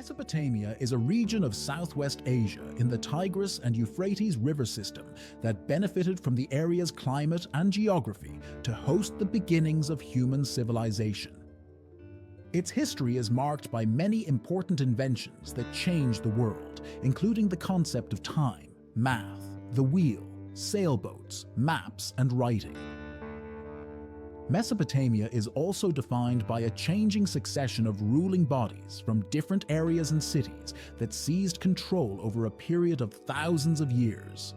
Mesopotamia is a region of Southwest Asia in the Tigris and Euphrates river system that benefited from the area's climate and geography to host the beginnings of human civilization. Its history is marked by many important inventions that changed the world, including the concept of time, math, the wheel, sailboats, maps, and writing. Mesopotamia is also defined by a changing succession of ruling bodies from different areas and cities that seized control over a period of thousands of years.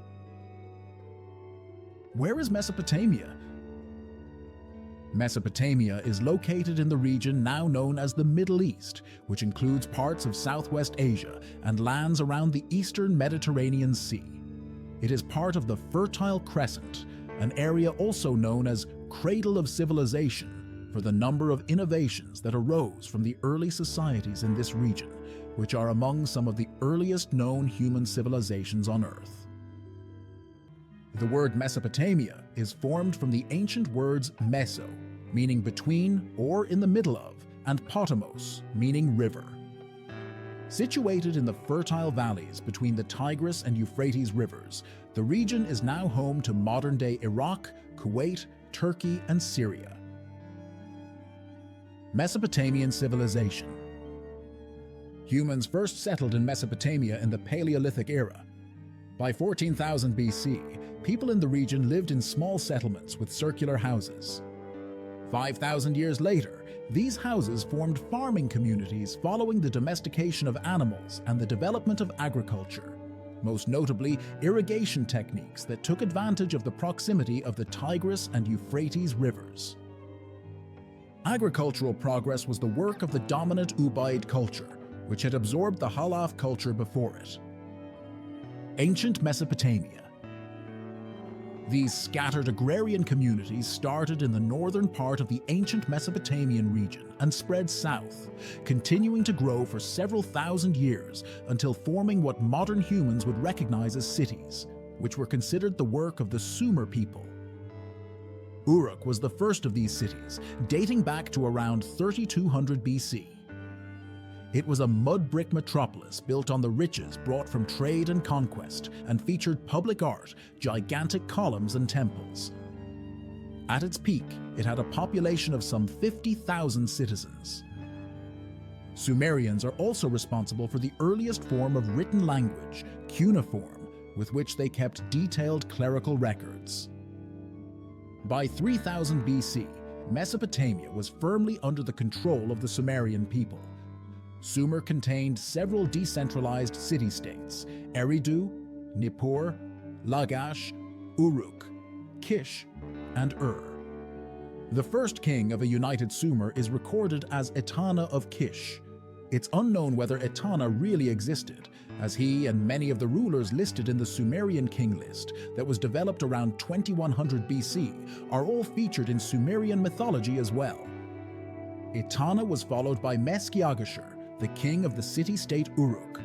Where is Mesopotamia? Mesopotamia is located in the region now known as the Middle East, which includes parts of Southwest Asia and lands around the eastern Mediterranean Sea. It is part of the Fertile Crescent, an area also known as Cradle of Civilization for the number of innovations that arose from the early societies in this region, which are among some of the earliest known human civilizations on Earth. The word Mesopotamia is formed from the ancient words meso, meaning between or in the middle of, and potamos, meaning river. Situated in the fertile valleys between the Tigris and Euphrates rivers, the region is now home to modern-day Iraq, Kuwait, Turkey, and Syria. Mesopotamian civilization. Humans first settled in Mesopotamia in the Paleolithic era. By 14,000 BC, people in the region lived in small settlements with circular houses. 5,000 years later, these houses formed farming communities following the domestication of animals and the development of agriculture, most notably irrigation techniques that took advantage of the proximity of the Tigris and Euphrates rivers. Agricultural progress was the work of the dominant Ubaid culture, which had absorbed the Halaf culture before it. Ancient Mesopotamia. These scattered agrarian communities started in the northern part of the ancient Mesopotamian region and spread south, continuing to grow for several thousand years until forming what modern humans would recognize as cities, which were considered the work of the Sumer people. Uruk was the first of these cities, dating back to around 3200 BC. It was a mud brick metropolis built on the riches brought from trade and conquest and featured public art, gigantic columns and temples. At its peak, it had a population of some 50,000 citizens. Sumerians are also responsible for the earliest form of written language, cuneiform, with which they kept detailed clerical records. By 3000 BC, Mesopotamia was firmly under the control of the Sumerian people. Sumer contained several decentralized city-states: Eridu, Nippur, Lagash, Uruk, Kish, and The first king of a united Sumer is recorded as Etana of Kish. It's unknown whether Etana really existed, as he and many of the rulers listed in the Sumerian king list that was developed around 2100 BC are all featured in Sumerian mythology as well. Etana was followed by Meskiagashur, the king of the city-state Uruk.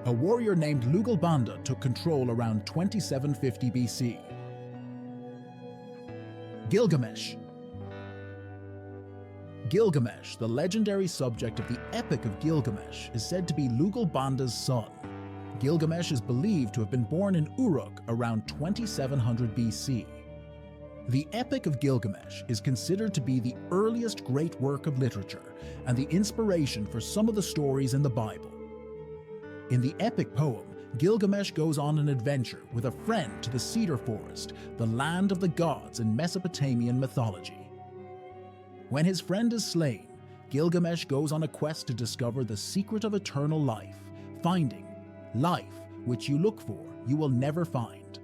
A warrior named Lugalbanda took control around 2750 BC. Gilgamesh. Gilgamesh, the legendary subject of the Epic of Gilgamesh, is said to be Lugalbanda's son. Gilgamesh is believed to have been born in Uruk around 2700 BC. The Epic of Gilgamesh is considered to be the earliest great work of literature and the inspiration for some of the stories in the Bible. In the epic poem, Gilgamesh goes on an adventure with a friend to the cedar forest, the land of the gods in Mesopotamian mythology. When his friend is slain, Gilgamesh goes on a quest to discover the secret of eternal life, finding life which you look for, you will never find.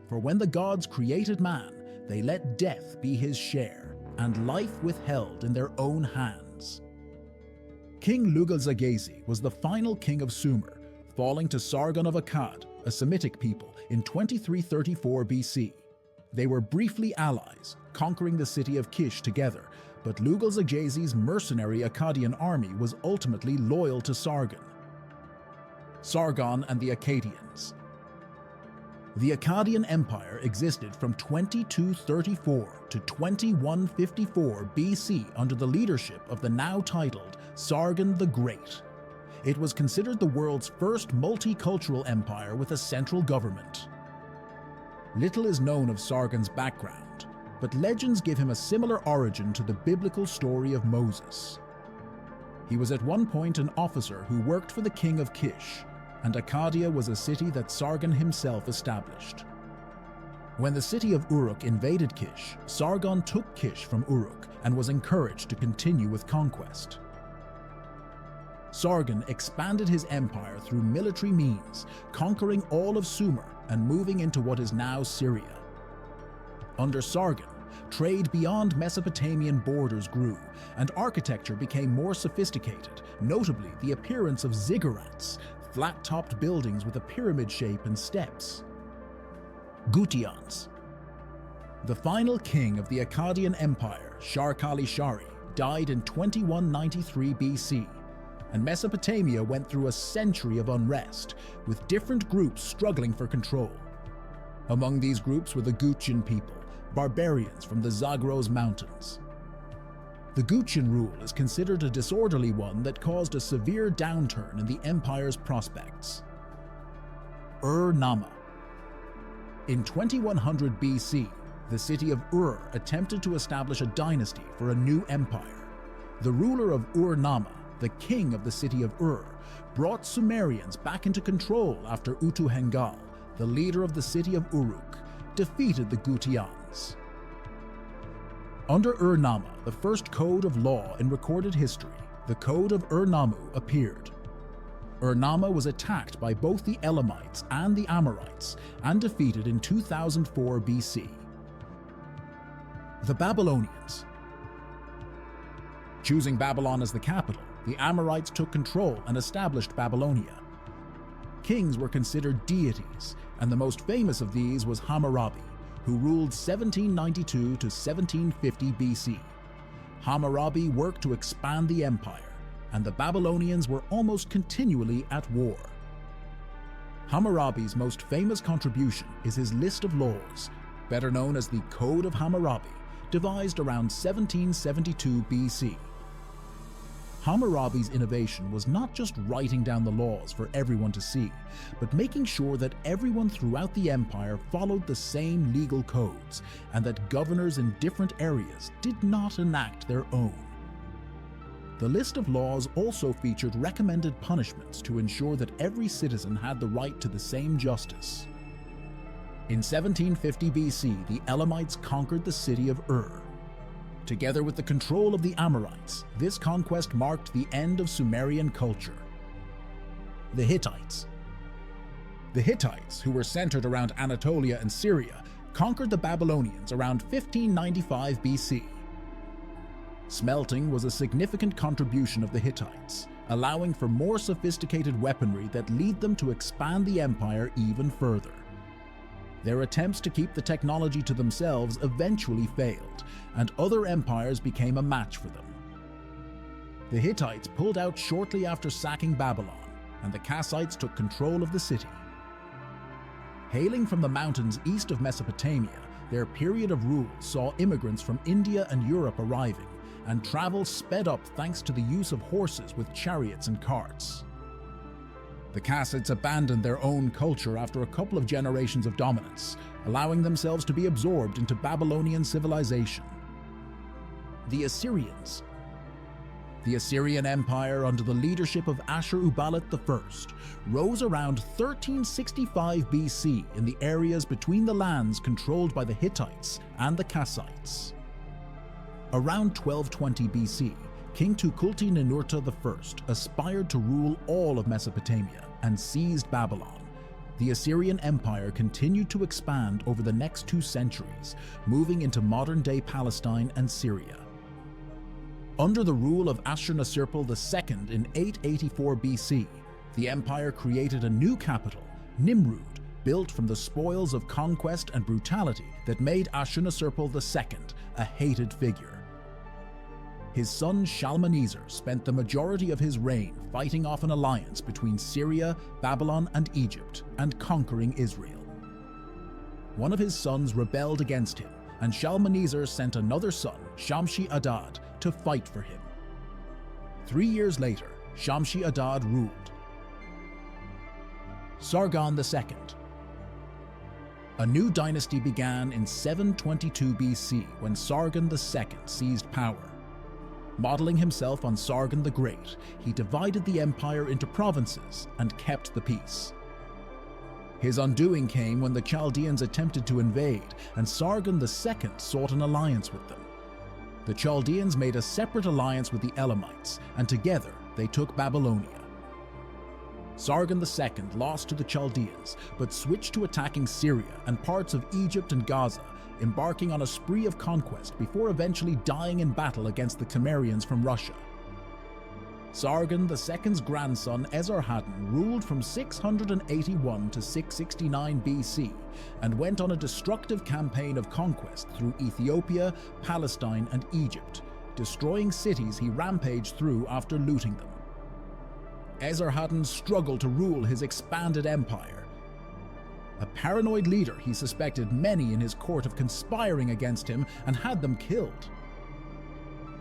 For when the gods created man, they let death be his share, and life withheld in their own hands. King Lugalzagesi was the final king of Sumer, falling to Sargon of Akkad, a Semitic people, in 2334 BC. They were briefly allies, conquering the city of Kish together, but Lugalzagesi's mercenary Akkadian army was ultimately loyal to Sargon. Sargon and the Akkadians. The Akkadian Empire existed from 2234 to 2154 BC under the leadership of the now titled Sargon the Great. It was considered the world's first multicultural empire with a central government. Little is known of Sargon's background, but legends give him a similar origin to the biblical story of Moses. He was at one point an officer who worked for the king of Kish, and Akkadian was a city that Sargon himself established. When the city of Uruk invaded Kish, Sargon took Kish from Uruk and was encouraged to continue with conquest. Sargon expanded his empire through military means, conquering all of Sumer and moving into what is now Syria. Under Sargon, trade beyond Mesopotamian borders grew, and architecture became more sophisticated, notably the appearance of ziggurats, flat-topped buildings with a pyramid shape and steps. Gutians. The final king of the Akkadian Empire, Shar-Kali-Shari, died in 2193 BC, and Mesopotamia went through a century of unrest, with different groups struggling for control. Among these groups were the Gutian people, barbarians from the Zagros Mountains. The Gutian rule is considered a disorderly one that caused a severe downturn in the empire's prospects. Ur-Nama. In 2100 BC, the city of Ur attempted to establish a dynasty for a new empire. The ruler of Ur-Nama, the king of the city of Ur, brought Sumerians back into control after Utu-Hengal, the leader of the city of Uruk, defeated the Gutians. Under Ur-Nama, the first code of law in recorded history, the Code of Ur-Nammu, appeared. Ur-Nama was attacked by both the Elamites and the Amorites and defeated in 2004 BC. The Babylonians. Choosing Babylon as the capital, the Amorites took control and established Babylonia. Kings were considered deities, and the most famous of these was Hammurabi, who ruled 1792 to 1750 BC. Hammurabi worked to expand the empire, and the Babylonians were almost continually at war. Hammurabi's most famous contribution is his list of laws, better known as the Code of Hammurabi, devised around 1772 BC. Hammurabi's innovation was not just writing down the laws for everyone to see, but making sure that everyone throughout the empire followed the same legal codes, and that governors in different areas did not enact their own. The list of laws also featured recommended punishments to ensure that every citizen had the right to the same justice. In 1750 BC, the Elamites conquered the city of Ur. Together with the control of the Amorites, this conquest marked the end of Sumerian culture. The Hittites. The Hittites, who were centered around Anatolia and Syria, conquered the Babylonians around 1595 BC. Smelting was a significant contribution of the Hittites, allowing for more sophisticated weaponry that led them to expand the empire even further. Their attempts to keep the technology to themselves eventually failed, and other empires became a match for them. The Hittites pulled out shortly after sacking Babylon, and the Kassites took control of the city. Hailing from the mountains east of Mesopotamia, their period of rule saw immigrants from India and Europe arriving, and travel sped up thanks to the use of horses with chariots and carts. The Kassites abandoned their own culture after a couple of generations of dominance, allowing themselves to be absorbed into Babylonian civilization. The Assyrians. The Assyrian Empire, under the leadership of Ashur-uballit I, rose around 1365 BC in the areas between the lands controlled by the Hittites and the Kassites. Around 1220 BC, King Tukulti-Ninurta I aspired to rule all of Mesopotamia and seized Babylon. The Assyrian Empire continued to expand over the next 2 centuries, moving into modern-day Palestine and Syria. Under the rule of Ashurnasirpal II in 884 BC, the empire created a new capital, Nimrud, built from the spoils of conquest and brutality that made Ashurnasirpal II a hated figure. His son Shalmaneser spent the majority of his reign fighting off an alliance between Syria, Babylon, and Egypt, and conquering Israel. One of his sons rebelled against him, and Shalmaneser sent another son, Shamshi-Adad, to fight for him. 3 years later, Shamshi-Adad ruled. Sargon II. A new dynasty began in 722 BC when Sargon II seized power. Modeling himself on Sargon the Great, he divided the empire into provinces and kept the peace. His undoing came when the Chaldeans attempted to invade, and Sargon II sought an alliance with them. The Chaldeans made a separate alliance with the Elamites, and together they took Babylonia. Sargon II lost to the Chaldeans, but switched to attacking Syria and parts of Egypt and Gaza, embarking on a spree of conquest before eventually dying in battle against the Cimmerians from Russia. Sargon II's grandson Esarhaddon ruled from 681 to 669 BC and went on a destructive campaign of conquest through Ethiopia, Palestine, and Egypt, destroying cities he rampaged through after looting them. Esarhaddon struggled to rule his expanded empire. A paranoid leader, he suspected many in his court of conspiring against him and had them killed.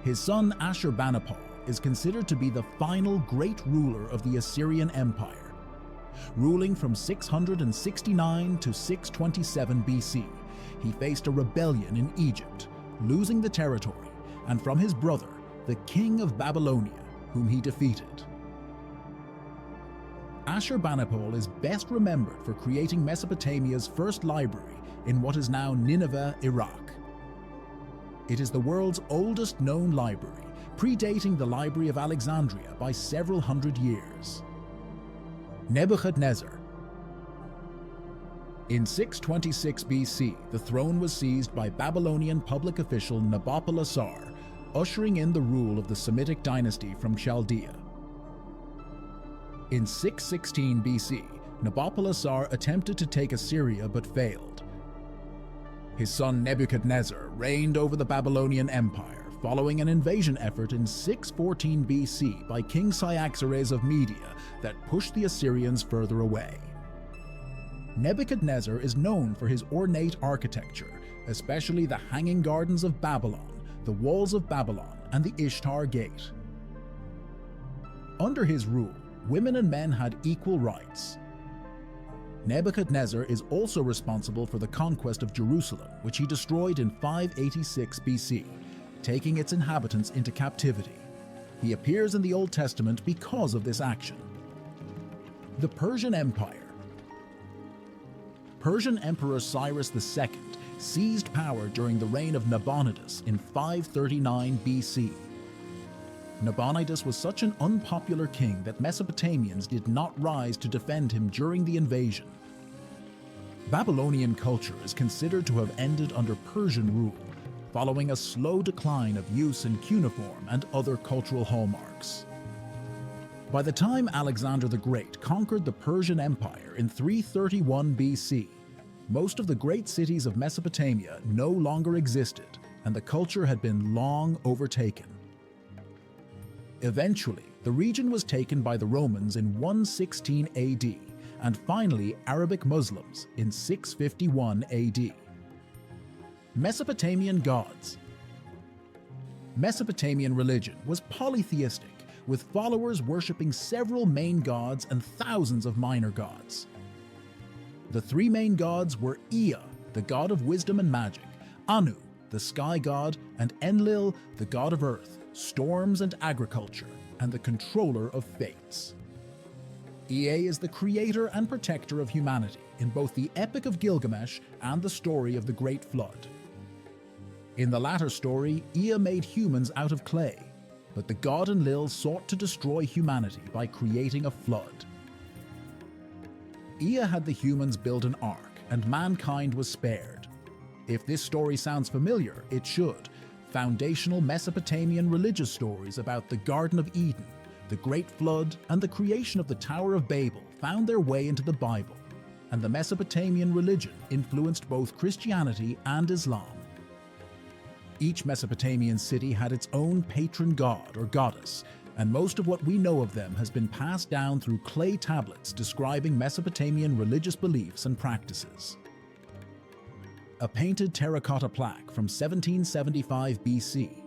His son Ashurbanipal is considered to be the final great ruler of the Assyrian Empire. Ruling from 669 to 627 BC, he faced a rebellion in Egypt, losing the territory, and from his brother, the king of Babylonia, whom he defeated. Ashurbanipal is best remembered for creating Mesopotamia's first library in what is now Nineveh, Iraq. It is the world's oldest known library, predating the Library of Alexandria by several hundred years. Nebuchadnezzar. In 626 BC, the throne was seized by Babylonian public official Nabopolassar, ushering in the rule of the Semitic dynasty from Chaldea. In 616 BC, Nabopolassar attempted to take Assyria but failed. His son Nebuchadnezzar reigned over the Babylonian Empire, following an invasion effort in 614 BC by King Cyaxares of Media that pushed the Assyrians further away. Nebuchadnezzar is known for his ornate architecture, especially the Hanging Gardens of Babylon, the Walls of Babylon, and the Ishtar Gate. Under his rule, women and men had equal rights. Nebuchadnezzar is also responsible for the conquest of Jerusalem, which he destroyed in 586 BC, taking its inhabitants into captivity. He appears in the Old Testament because of this action. The Persian Empire. Persian Emperor Cyrus II seized power during the reign of Nabonidus in 539 BC. Nabonidus was such an unpopular king that Mesopotamians did not rise to defend him during the invasion. Babylonian culture is considered to have ended under Persian rule, following a slow decline of use in cuneiform and other cultural hallmarks. By the time Alexander the Great conquered the Persian Empire in 331 BC, most of the great cities of Mesopotamia no longer existed, and the culture had been long overtaken. Eventually, the region was taken by the Romans in 116 AD, and finally Arabic Muslims in 651 AD. Mesopotamian gods. Mesopotamian religion was polytheistic, with followers worshipping several main gods and thousands of minor gods. The three main gods were Ea, the god of wisdom and magic, Anu, the sky god, and Enlil, the god of earth, storms and agriculture, and the controller of fates. Ea is the creator and protector of humanity in both the Epic of Gilgamesh and the story of the Great Flood. In the latter story, Ea made humans out of clay, but the god Enlil sought to destroy humanity by creating a flood. Ea had the humans build an ark, and mankind was spared. If this story sounds familiar, it should. Foundational Mesopotamian religious stories about the Garden of Eden, the Great Flood, and the creation of the Tower of Babel found their way into the Bible, and the Mesopotamian religion influenced both Christianity and Islam. Each Mesopotamian city had its own patron god or goddess, and most of what we know of them has been passed down through clay tablets describing Mesopotamian religious beliefs and practices. A painted terracotta plaque from 1775 BC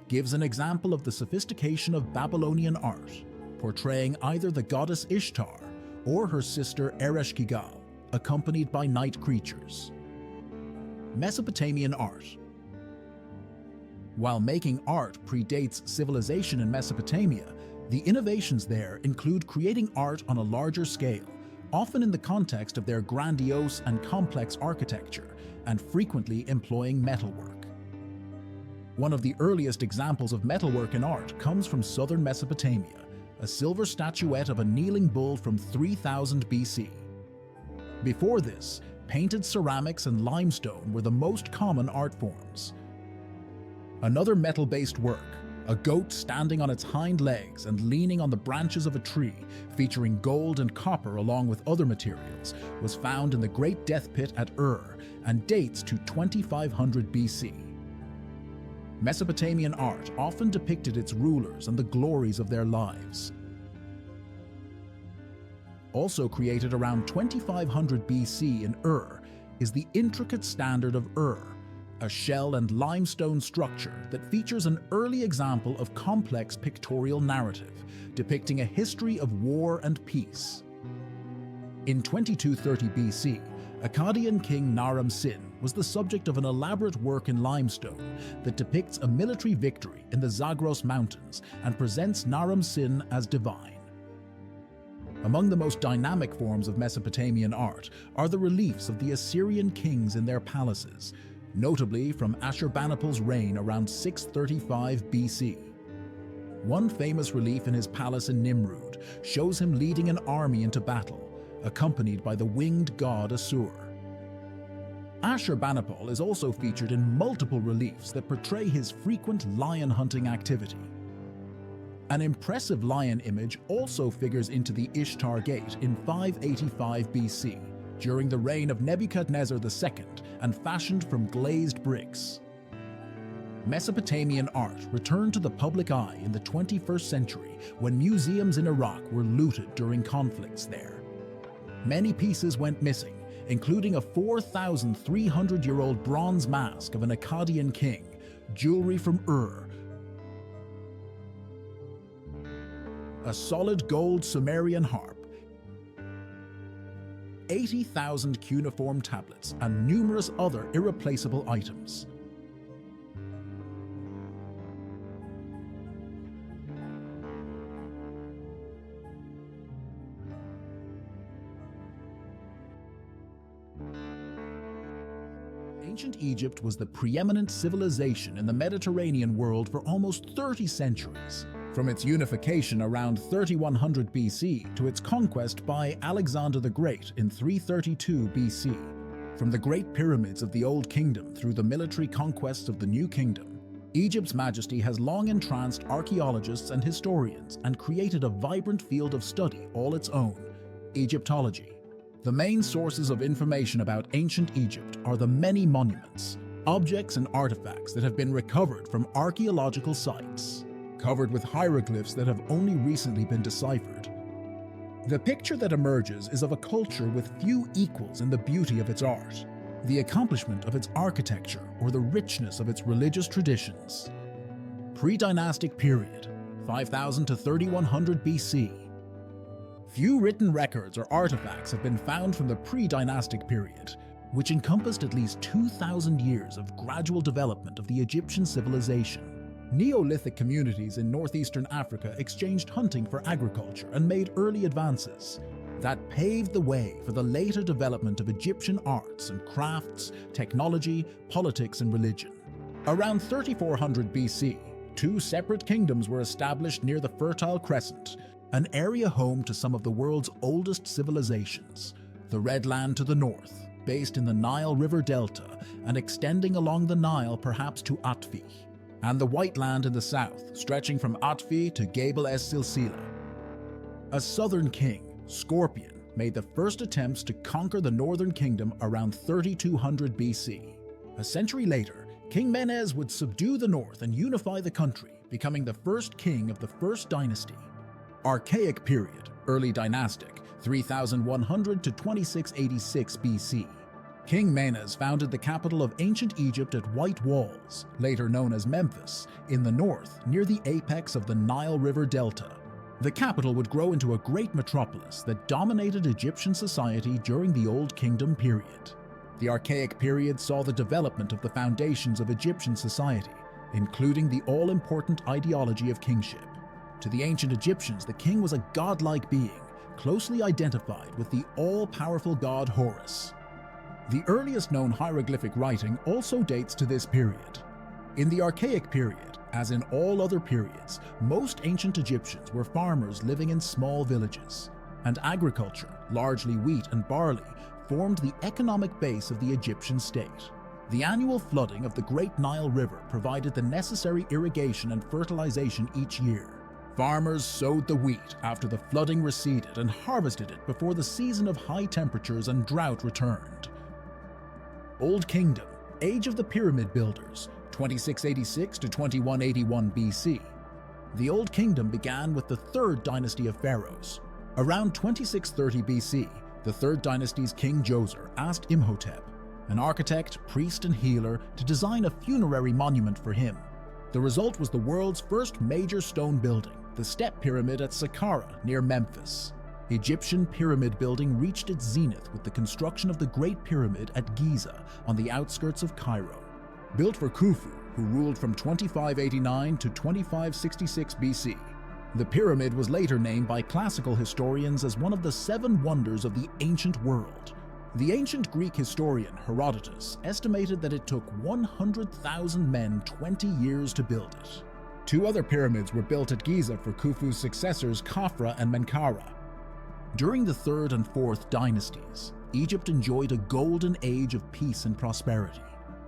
gives an example of the sophistication of Babylonian art, portraying either the goddess Ishtar or her sister Ereshkigal, accompanied by night creatures. Mesopotamian art. While making art predates civilization in Mesopotamia, the innovations there include creating art on a larger scale, often in the context of their grandiose and complex architecture, and frequently employing metalwork. One of the earliest examples of metalwork in art comes from southern Mesopotamia, a silver statuette of a kneeling bull from 3000 BC. Before this, painted ceramics and limestone were the most common art forms. Another metal-based work, a goat standing on its hind legs and leaning on the branches of a tree, featuring gold and copper along with other materials, was found in the Great Death Pit at Ur and dates to 2500 BC. Mesopotamian art often depicted its rulers and the glories of their lives. Also created around 2500 BC in Ur is the intricate Standard of Ur, a shell and limestone structure that features an early example of complex pictorial narrative, depicting a history of war and peace. In 2230 BC, Akkadian king Naram Sin was the subject of an elaborate work in limestone that depicts a military victory in the Zagros Mountains and presents Naram Sin as divine. Among the most dynamic forms of Mesopotamian art are the reliefs of the Assyrian kings in their palaces, notably from Ashurbanipal's reign around 635 BC. One famous relief in his palace in Nimrud shows him leading an army into battle, accompanied by the winged god Assur. Ashurbanipal is also featured in multiple reliefs that portray his frequent lion hunting activity. An impressive lion image also figures into the Ishtar Gate in 585 BC, during the reign of Nebuchadnezzar II, and fashioned from glazed bricks. Mesopotamian art returned to the public eye in the 21st century when museums in Iraq were looted during conflicts there. Many pieces went missing, including a 4,300-year-old bronze mask of an Akkadian king, jewelry from Ur, a solid gold Sumerian harp, 80,000 cuneiform tablets, and numerous other irreplaceable items. Ancient Egypt was the preeminent civilization in the Mediterranean world for almost 30 centuries, from its unification around 3100 BC to its conquest by Alexander the Great in 332 BC. From the Great Pyramids of the Old Kingdom through the military conquests of the New Kingdom, Egypt's majesty has long entranced archaeologists and historians and created a vibrant field of study all its own, Egyptology. The main sources of information about ancient Egypt are the many monuments, objects and artifacts that have been recovered from archaeological sites, covered with hieroglyphs that have only recently been deciphered. The picture that emerges is of a culture with few equals in the beauty of its art, the accomplishment of its architecture, or the richness of its religious traditions. Pre-dynastic period, 5000 to 3100 BC. Few written records or artifacts have been found from the pre-dynastic period, which encompassed at least 2,000 years of gradual development of the Egyptian civilization. Neolithic communities in northeastern Africa exchanged hunting for agriculture and made early advances that paved the way for the later development of Egyptian arts and crafts, technology, politics, and religion. Around 3400 BC, two separate kingdoms were established near the Fertile Crescent, an area home to some of the world's oldest civilizations. The Red Land to the north, based in the Nile River Delta and extending along the Nile perhaps to Atfi, and the White Land in the south, stretching from Atfi to Gebel es-Silsila. A southern king, Scorpion, made the first attempts to conquer the northern kingdom around 3200 BC. A century later, King Menes would subdue the north and unify the country, becoming the first king of the first dynasty. Archaic period, early dynastic, 3100 to 2686 BC. King Menes founded the capital of ancient Egypt at White Walls, later known as Memphis, in the north near the apex of the Nile River Delta. The capital would grow into a great metropolis that dominated Egyptian society during the Old Kingdom period. The Archaic period saw the development of the foundations of Egyptian society, including the all-important ideology of kingship. To the ancient Egyptians, the king was a godlike being, closely identified with the all-powerful god Horus. The earliest known hieroglyphic writing also dates to this period. In the Archaic period, as in all other periods, most ancient Egyptians were farmers living in small villages, and agriculture, largely wheat and barley, formed the economic base of the Egyptian state. The annual flooding of the Great Nile River provided the necessary irrigation and fertilization each year. Farmers sowed the wheat after the flooding receded and harvested it before the season of high temperatures and drought returned. Old Kingdom, Age of the Pyramid Builders, 2686 to 2181 BC. The Old Kingdom began with the Third Dynasty of Pharaohs. Around 2630 BC, the Third Dynasty's King Djoser asked Imhotep, an architect, priest, and healer, to design a funerary monument for him. The result was the world's first major stone building, the Step Pyramid at Saqqara near Memphis. Egyptian pyramid building reached its zenith with the construction of the Great Pyramid at Giza on the outskirts of Cairo. Built for Khufu, who ruled from 2589 to 2566 BC. The pyramid was later named by classical historians as one of the 7 wonders of the ancient world. The ancient Greek historian Herodotus estimated that it took 100,000 men 20 years to build it. 2 other pyramids were built at Giza for Khufu's successors Khafra and Menkaura. During the 3rd and 4th dynasties, Egypt enjoyed a golden age of peace and prosperity.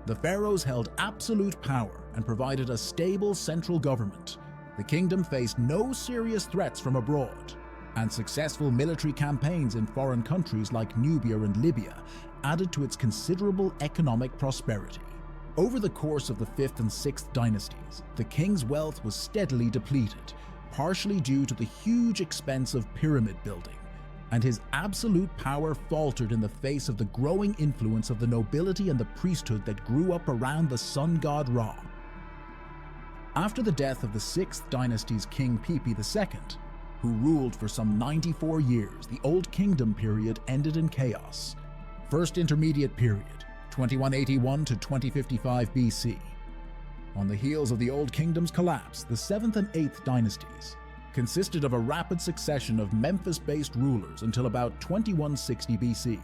The pharaohs held absolute power and provided a stable central government. The kingdom faced no serious threats from abroad, and successful military campaigns in foreign countries like Nubia and Libya added to its considerable economic prosperity. Over the course of the 5th and 6th dynasties, the king's wealth was steadily depleted, partially due to the huge expense of pyramid building, and his absolute power faltered in the face of the growing influence of the nobility and the priesthood that grew up around the sun god Ra. After the death of the 6th dynasty's King Pipi II, who ruled for some 94 years, the Old Kingdom period ended in chaos. First Intermediate Period, 2181 to 2055 BC. On the heels of the Old Kingdom's collapse, the 7th and 8th dynasties consisted of a rapid succession of Memphis-based rulers until about 2160 BC,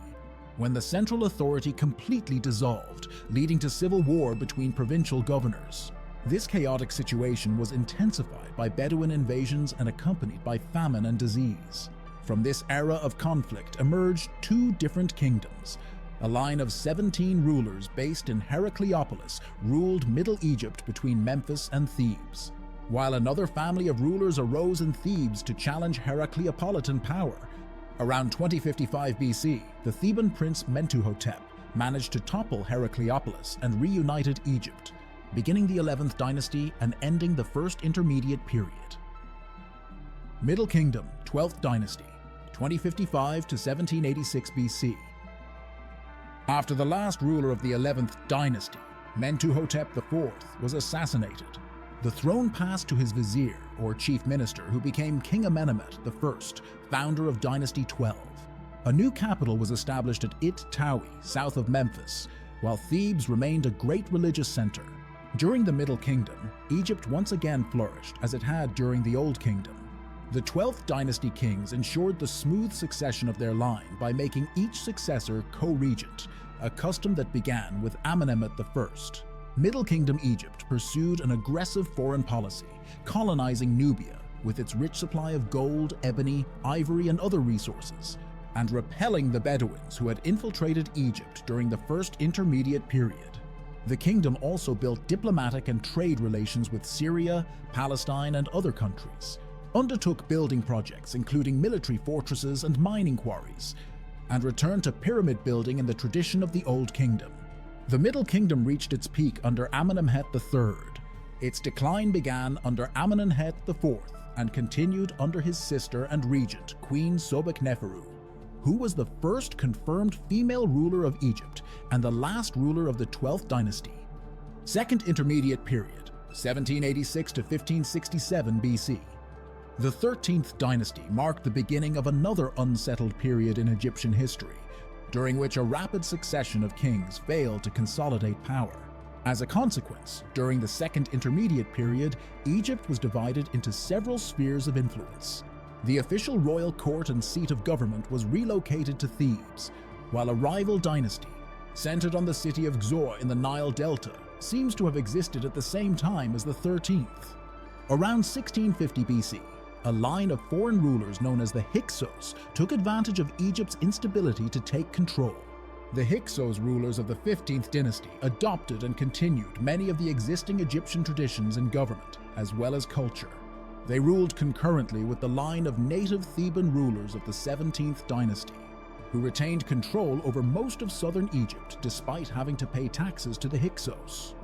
when the central authority completely dissolved, leading to civil war between provincial governors. This chaotic situation was intensified by Bedouin invasions and accompanied by famine and disease. From this era of conflict emerged 2 different kingdoms. A line of 17 rulers based in Heracleopolis ruled Middle Egypt between Memphis and Thebes, while another family of rulers arose in Thebes to challenge Heracleopolitan power. Around 2055 BC, the Theban prince Mentuhotep managed to topple Heracleopolis and reunited Egypt, beginning the 11th dynasty and ending the First Intermediate Period. Middle Kingdom, 12th dynasty, 2055 to 1786 BC. After the last ruler of the 11th dynasty, Mentuhotep IV, was assassinated, the throne passed to his vizier, or chief minister, who became King Amenemhet I, founder of Dynasty 12. A new capital was established at It-Tawi, south of Memphis, while Thebes remained a great religious center. During the Middle Kingdom, Egypt once again flourished as it had during the Old Kingdom. The 12th dynasty kings ensured the smooth succession of their line by making each successor co-regent, a custom that began with Amenemhet I. Middle Kingdom Egypt pursued an aggressive foreign policy, colonizing Nubia with its rich supply of gold, ebony, ivory, and other resources, and repelling the Bedouins who had infiltrated Egypt during the First Intermediate Period. The kingdom also built diplomatic and trade relations with Syria, Palestine, and other countries, undertook building projects including military fortresses and mining quarries, and returned to pyramid building in the tradition of the Old Kingdom. The Middle Kingdom reached its peak under Amenemhet III. Its decline began under Amenemhet IV and continued under his sister and regent, Queen Sobekneferu, who was the first confirmed female ruler of Egypt and the last ruler of the 12th dynasty. Second Intermediate Period, 1786 to 1567 BC. The 13th dynasty marked the beginning of another unsettled period in Egyptian history, during which a rapid succession of kings failed to consolidate power. As a consequence, during the Second Intermediate Period, Egypt was divided into several spheres of influence. The official royal court and seat of government was relocated to Thebes, while a rival dynasty, centered on the city of Xor in the Nile Delta, seems to have existed at the same time as the 13th. Around 1650 BC, a line of foreign rulers known as the Hyksos took advantage of Egypt's instability to take control. The Hyksos rulers of the 15th dynasty adopted and continued many of the existing Egyptian traditions in government, as well as culture. They ruled concurrently with the line of native Theban rulers of the 17th dynasty, who retained control over most of southern Egypt despite having to pay taxes to the Hyksos.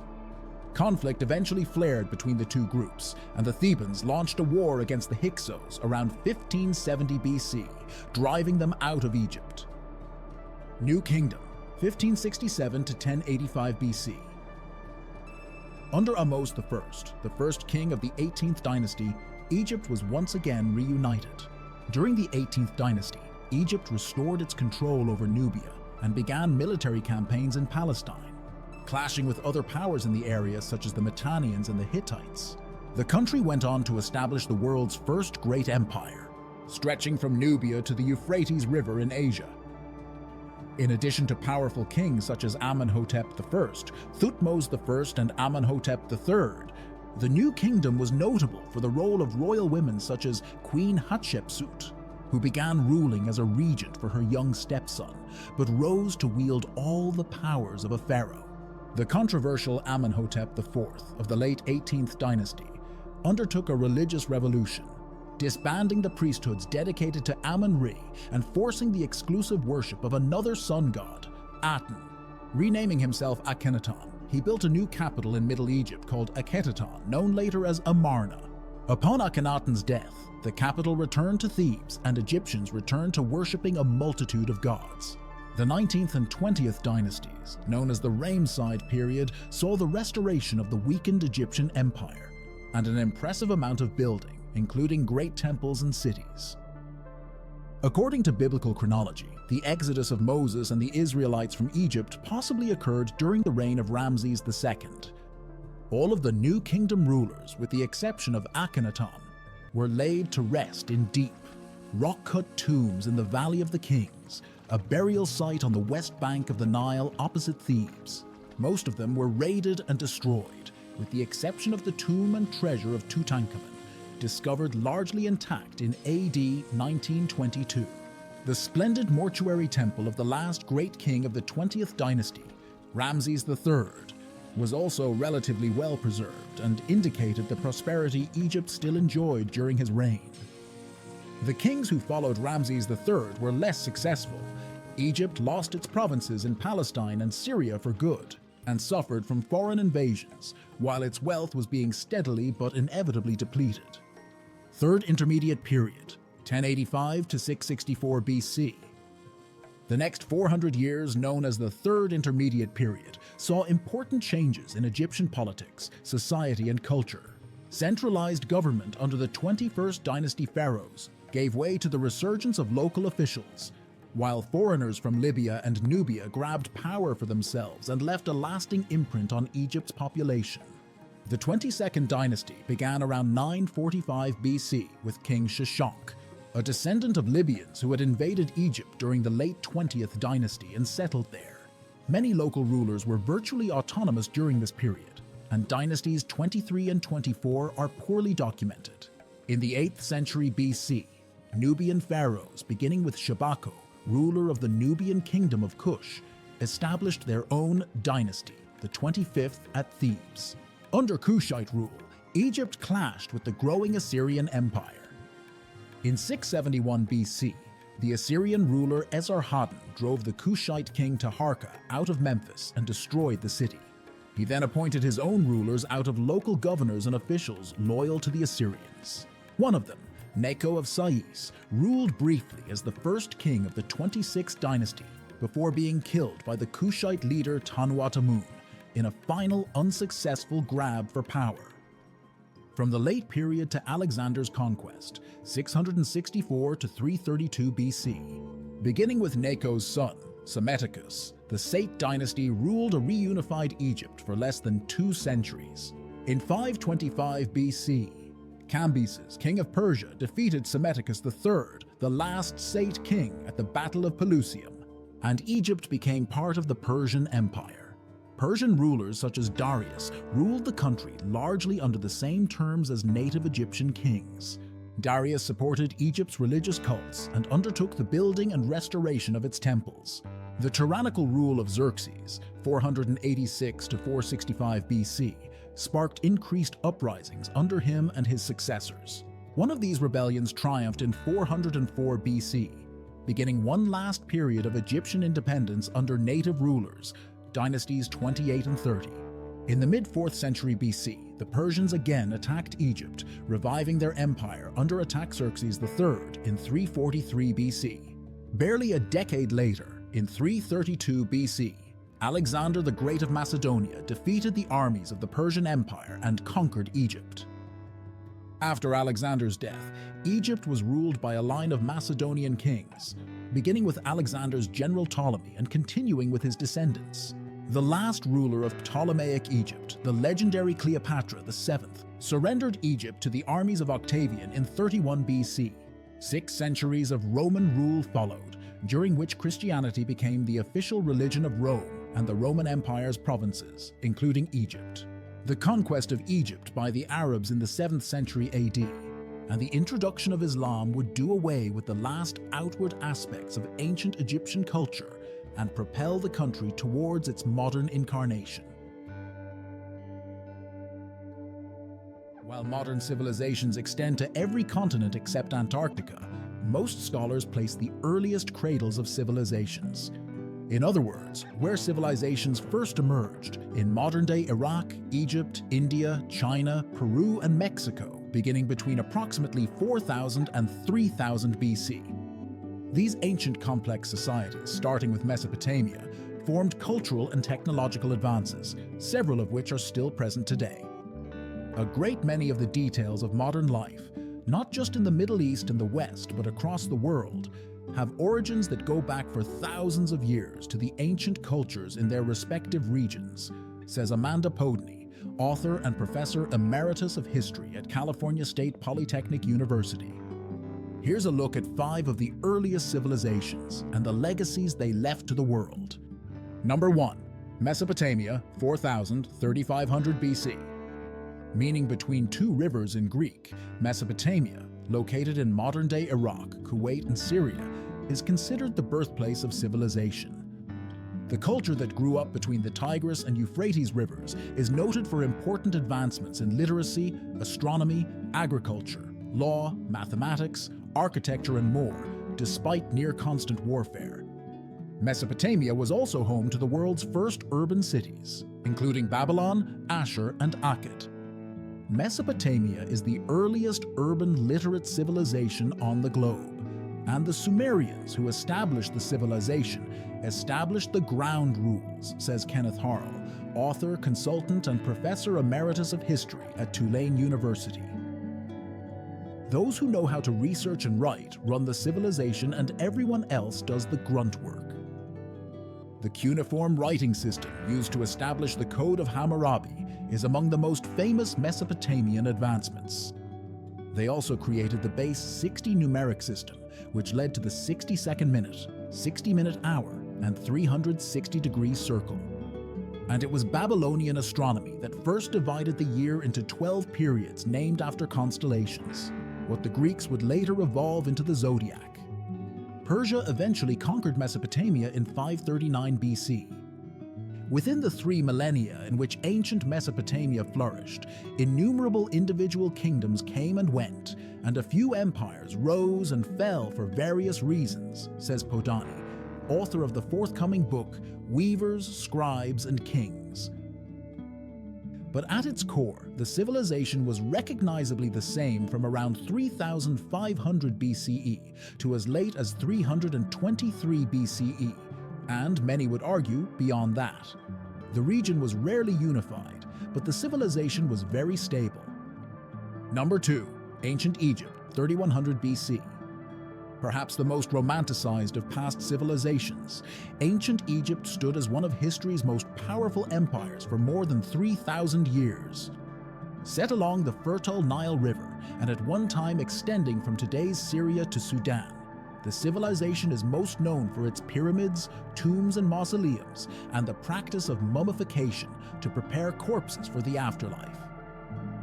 Conflict eventually flared between the two groups, and the Thebans launched a war against the Hyksos around 1570 BC, driving them out of Egypt. New Kingdom, 1567 to 1085 BC. Under Ahmose I, the first king of the 18th dynasty, Egypt was once again reunited. During the 18th dynasty, Egypt restored its control over Nubia and began military campaigns in Palestine, clashing with other powers in the area such as the Mitannians and the Hittites. The country went on to establish the world's first great empire, stretching from Nubia to the Euphrates River in Asia. In addition to powerful kings such as Amenhotep I, Thutmose I, and Amenhotep III, the new kingdom was notable for the role of royal women such as Queen Hatshepsut, who began ruling as a regent for her young stepson, but rose to wield all the powers of a pharaoh. The controversial Amenhotep IV of the late 18th dynasty undertook a religious revolution, disbanding the priesthoods dedicated to Amun-Re and forcing the exclusive worship of another sun god, Aten. Renaming himself Akhenaton, he built a new capital in Middle Egypt called Akhetaton, known later as Amarna. Upon Akhenaton's death, the capital returned to Thebes and Egyptians returned to worshipping a multitude of gods. The 19th and 20th dynasties, known as the Ramesside period, saw the restoration of the weakened Egyptian empire and an impressive amount of building, including great temples and cities. According to biblical chronology, the exodus of Moses and the Israelites from Egypt possibly occurred during the reign of Ramses II. All of the New Kingdom rulers, with the exception of Akhenaton, were laid to rest in deep, rock-cut tombs in the Valley of the Kings, a burial site on the west bank of the Nile opposite Thebes. Most of them were raided and destroyed, with the exception of the tomb and treasure of Tutankhamun, discovered largely intact in AD 1922. The splendid mortuary temple of the last great king of the 20th dynasty, Ramses III, was also relatively well preserved and indicated the prosperity Egypt still enjoyed during his reign. The kings who followed Ramses III were less successful. Egypt lost its provinces in Palestine and Syria for good, and suffered from foreign invasions, while its wealth was being steadily but inevitably depleted. Third Intermediate Period, 1085 to 664 BC. The next 400 years, known as the Third Intermediate Period, saw important changes in Egyptian politics, society, and culture. Centralized government under the 21st dynasty pharaohs gave way to the resurgence of local officials, while foreigners from Libya and Nubia grabbed power for themselves and left a lasting imprint on Egypt's population. The 22nd dynasty began around 945 BC with King Shishak, a descendant of Libyans who had invaded Egypt during the late 20th dynasty and settled there. Many local rulers were virtually autonomous during this period, and dynasties 23 and 24 are poorly documented. In the 8th century BC, Nubian pharaohs, beginning with Shabako, ruler of the Nubian kingdom of Kush, established their own dynasty, the 25th at Thebes. Under Kushite rule, Egypt clashed with the growing Assyrian Empire. In 671 BC, the Assyrian ruler Esarhaddon drove the Kushite king Taharka out of Memphis and destroyed the city. He then appointed his own rulers out of local governors and officials loyal to the Assyrians. One of them, Necho of Sais, ruled briefly as the first king of the 26th dynasty before being killed by the Kushite leader Tanwatamun in a final unsuccessful grab for power. From the late period to Alexander's conquest, 664 to 332 BC, beginning with Necho's son, Psammetichus, the Sate dynasty ruled a reunified Egypt for less than 2 centuries. In 525 BC, Cambyses, king of Persia, defeated Psammetichus III, the last Sate king, at the Battle of Pelusium, and Egypt became part of the Persian Empire. Persian rulers such as Darius ruled the country largely under the same terms as native Egyptian kings. Darius supported Egypt's religious cults and undertook the building and restoration of its temples. The tyrannical rule of Xerxes, 486 to 465 BC, sparked increased uprisings under him and his successors. One of these rebellions triumphed in 404 BC, beginning one last period of Egyptian independence under native rulers, dynasties 28 and 30. In the mid-4th century BC, the Persians again attacked Egypt, reviving their empire under Artaxerxes III in 343 BC. Barely a decade later, in 332 BC, Alexander the Great of Macedonia defeated the armies of the Persian Empire and conquered Egypt. After Alexander's death, Egypt was ruled by a line of Macedonian kings, beginning with Alexander's general Ptolemy and continuing with his descendants. The last ruler of Ptolemaic Egypt, the legendary Cleopatra VII, surrendered Egypt to the armies of Octavian in 31 BC. 6 centuries of Roman rule followed, during which Christianity became the official religion of Rome and the Roman Empire's provinces, including Egypt. The conquest of Egypt by the Arabs in the 7th century AD and the introduction of Islam would do away with the last outward aspects of ancient Egyptian culture and propel the country towards its modern incarnation. While modern civilizations extend to every continent except Antarctica, most scholars place the earliest cradles of civilizations. In other words, where civilizations first emerged, in modern-day Iraq, Egypt, India, China, Peru, and Mexico, beginning between approximately 4000 and 3000 BC. These ancient complex societies, starting with Mesopotamia, formed cultural and technological advances, several of which are still present today. A great many of the details of modern life, not just in the Middle East and the West, but across the world, have origins that go back for thousands of years to the ancient cultures in their respective regions, says Amanda Podney, author and professor emeritus of history at California State Polytechnic University. Here's a look at 5 of the earliest civilizations and the legacies they left to the world. Number 1. Mesopotamia, 4000–3500 BC. Meaning between 2 rivers in Greek, Mesopotamia, located in modern-day Iraq, Kuwait, and Syria, is considered the birthplace of civilization. The culture that grew up between the Tigris and Euphrates rivers is noted for important advancements in literacy, astronomy, agriculture, law, mathematics, architecture, and more, despite near-constant warfare. Mesopotamia was also home to the world's first urban cities, including Babylon, Ashur, and Akkad. Mesopotamia is the earliest urban literate civilization on the globe, and the Sumerians who established the civilization established the ground rules, says Kenneth Harle, author, consultant, and professor emeritus of history at Tulane University. Those who know how to research and write run the civilization, and everyone else does the grunt work. The cuneiform writing system used to establish the Code of Hammurabi is among the most famous Mesopotamian advancements. They also created the base 60 numeric system, which led to the 60-second minute, 60-minute hour, and 360-degree circle. And it was Babylonian astronomy that first divided the year into 12 periods named after constellations, what the Greeks would later evolve into the zodiac. Persia eventually conquered Mesopotamia in 539 BC. Within the 3 millennia in which ancient Mesopotamia flourished, innumerable individual kingdoms came and went, and a few empires rose and fell for various reasons, says Podney, author of the forthcoming book, Weavers, Scribes, and Kings. But at its core, the civilization was recognizably the same from around 3500 BCE to as late as 323 BCE, and many would argue beyond that. The region was rarely unified, but the civilization was very stable. Number 2. Ancient Egypt, 3100 BC. Perhaps the most romanticized of past civilizations, ancient Egypt stood as one of history's most powerful empires for more than 3,000 years. Set along the fertile Nile River and at one time extending from today's Syria to Sudan, the civilization is most known for its pyramids, tombs and mausoleums, and the practice of mummification to prepare corpses for the afterlife.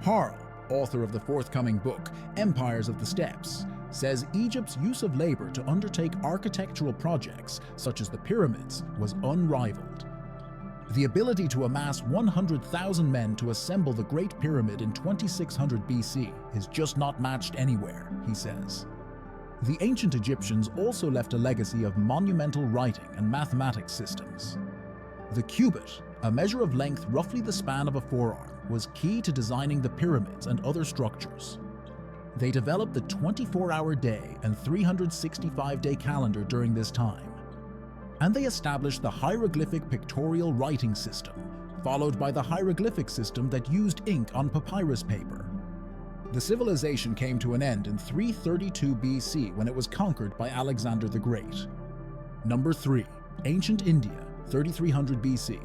Harl, author of the forthcoming book, Empires of the Steppes, says Egypt's use of labor to undertake architectural projects, such as the pyramids, was unrivaled. The ability to amass 100,000 men to assemble the Great Pyramid in 2600 BC is just not matched anywhere, he says. The ancient Egyptians also left a legacy of monumental writing and mathematics systems. The cubit, a measure of length roughly the span of a forearm, was key to designing the pyramids and other structures. They developed the 24-hour day and 365-day calendar during this time. And they established the hieroglyphic pictorial writing system, followed by the hieroglyphic system that used ink on papyrus paper. The civilization came to an end in 332 BC when it was conquered by Alexander the Great. Number 3. Ancient India, 3300 BC.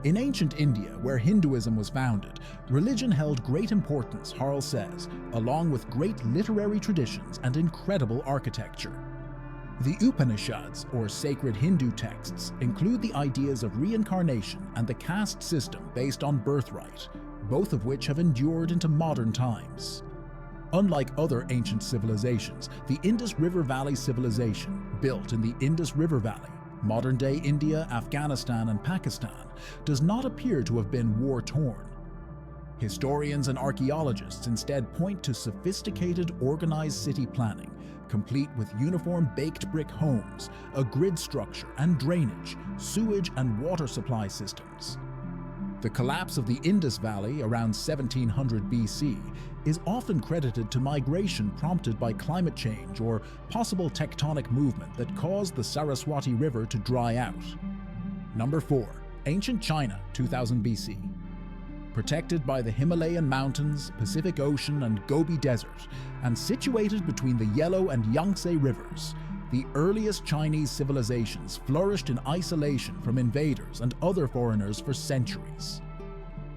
In ancient India, where Hinduism was founded, religion held great importance, Harl says, along with great literary traditions and incredible architecture. The Upanishads, or sacred Hindu texts, include the ideas of reincarnation and the caste system based on birthright, both of which have endured into modern times. Unlike other ancient civilizations, the Indus River Valley civilization, built in the Indus River Valley, modern-day India, Afghanistan, and Pakistan, does not appear to have been war-torn. Historians and archaeologists instead point to sophisticated, organized city planning, complete with uniform baked brick homes, a grid structure and drainage, sewage and water supply systems. The collapse of the Indus Valley around 1700 BC is often credited to migration prompted by climate change or possible tectonic movement that caused the Saraswati River to dry out. Number 4. Ancient China, 2000 BC. Protected by the Himalayan mountains, Pacific Ocean, and Gobi Desert, and situated between the Yellow and Yangtze rivers, the earliest Chinese civilizations flourished in isolation from invaders and other foreigners for centuries.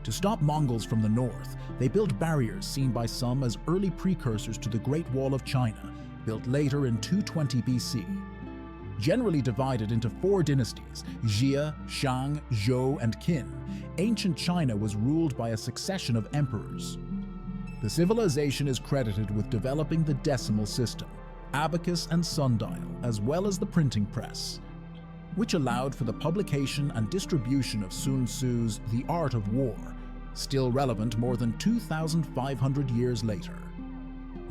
To stop Mongols from the north, they built barriers seen by some as early precursors to the Great Wall of China, built later in 220 BC. Generally divided into 4 dynasties, Jia, Shang, Zhou, and Qin, ancient China was ruled by a succession of emperors. The civilization is credited with developing the decimal system, abacus and sundial, as well as the printing press, which allowed for the publication and distribution of Sun Tzu's The Art of War, still relevant more than 2,500 years later.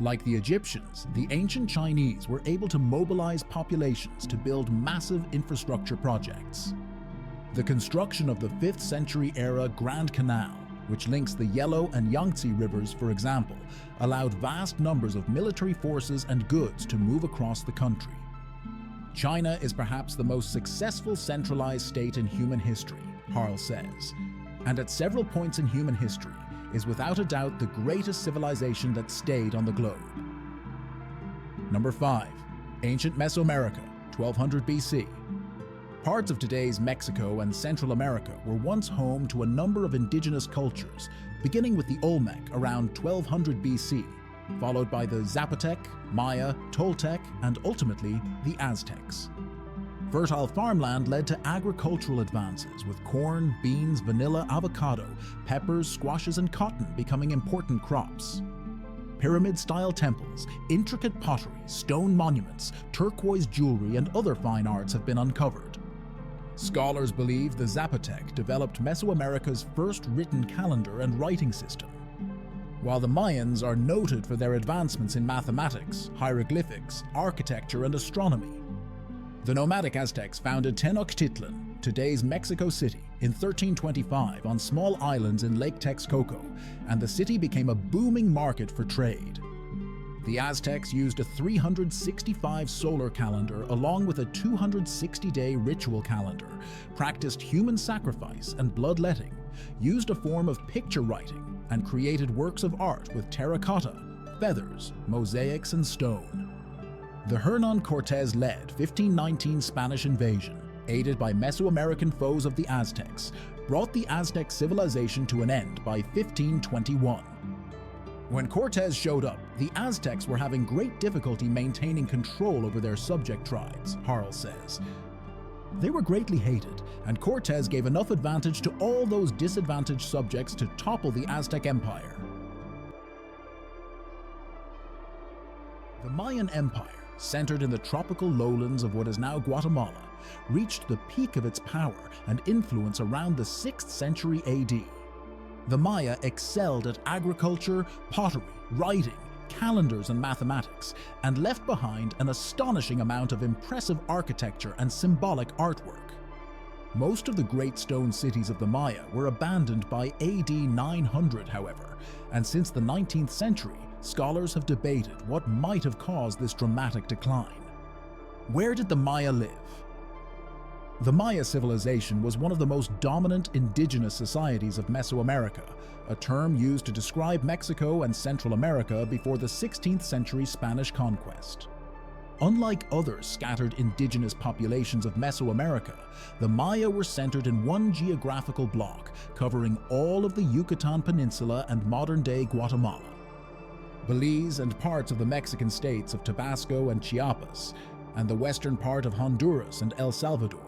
Like the Egyptians, the ancient Chinese were able to mobilize populations to build massive infrastructure projects. The construction of the 5th century era Grand Canal, which links the Yellow and Yangtze rivers, for example, allowed vast numbers of military forces and goods to move across the country. China is perhaps the most successful centralized state in human history, Harl says, and at several points in human history is without a doubt the greatest civilization that stayed on the globe. Number 5. Ancient Mesoamerica, 1200 BC. Parts of today's Mexico and Central America were once home to a number of indigenous cultures, beginning with the Olmec around 1200 BC, followed by the Zapotec, Maya, Toltec, and ultimately the Aztecs. Fertile farmland led to agricultural advances, with corn, beans, vanilla, avocado, peppers, squashes, and cotton becoming important crops. Pyramid-style temples, intricate pottery, stone monuments, turquoise jewelry, and other fine arts have been uncovered. Scholars believe the Zapotec developed Mesoamerica's first written calendar and writing system, while the Mayans are noted for their advancements in mathematics, hieroglyphics, architecture, and astronomy. The nomadic Aztecs founded Tenochtitlan, today's Mexico City, in 1325 on small islands in Lake Texcoco, and the city became a booming market for trade. The Aztecs used a 365 solar calendar along with a 260-day ritual calendar, practiced human sacrifice and bloodletting, used a form of picture writing, and created works of art with terracotta, feathers, mosaics, and stone. The Hernán Cortés-led 1519 Spanish invasion, aided by Mesoamerican foes of the Aztecs, brought the Aztec civilization to an end by 1521. When Cortés showed up, the Aztecs were having great difficulty maintaining control over their subject tribes, Harl says. They were greatly hated, and Cortés gave enough advantage to all those disadvantaged subjects to topple the Aztec Empire. The Mayan Empire, centered in the tropical lowlands of what is now Guatemala, reached the peak of its power and influence around the 6th century AD. The Maya excelled at agriculture, pottery, writing, calendars, and mathematics, and left behind an astonishing amount of impressive architecture and symbolic artwork. Most of the great stone cities of the Maya were abandoned by AD 900, however, and since the 19th century, scholars have debated what might have caused this dramatic decline. Where did the Maya live? The Maya civilization was one of the most dominant indigenous societies of Mesoamerica, a term used to describe Mexico and Central America before the 16th century Spanish conquest. Unlike other scattered indigenous populations of Mesoamerica, the Maya were centered in one geographical block, covering all of the Yucatan Peninsula and modern-day Guatemala. Belize and parts of the Mexican states of Tabasco and Chiapas, and the western part of Honduras and El Salvador.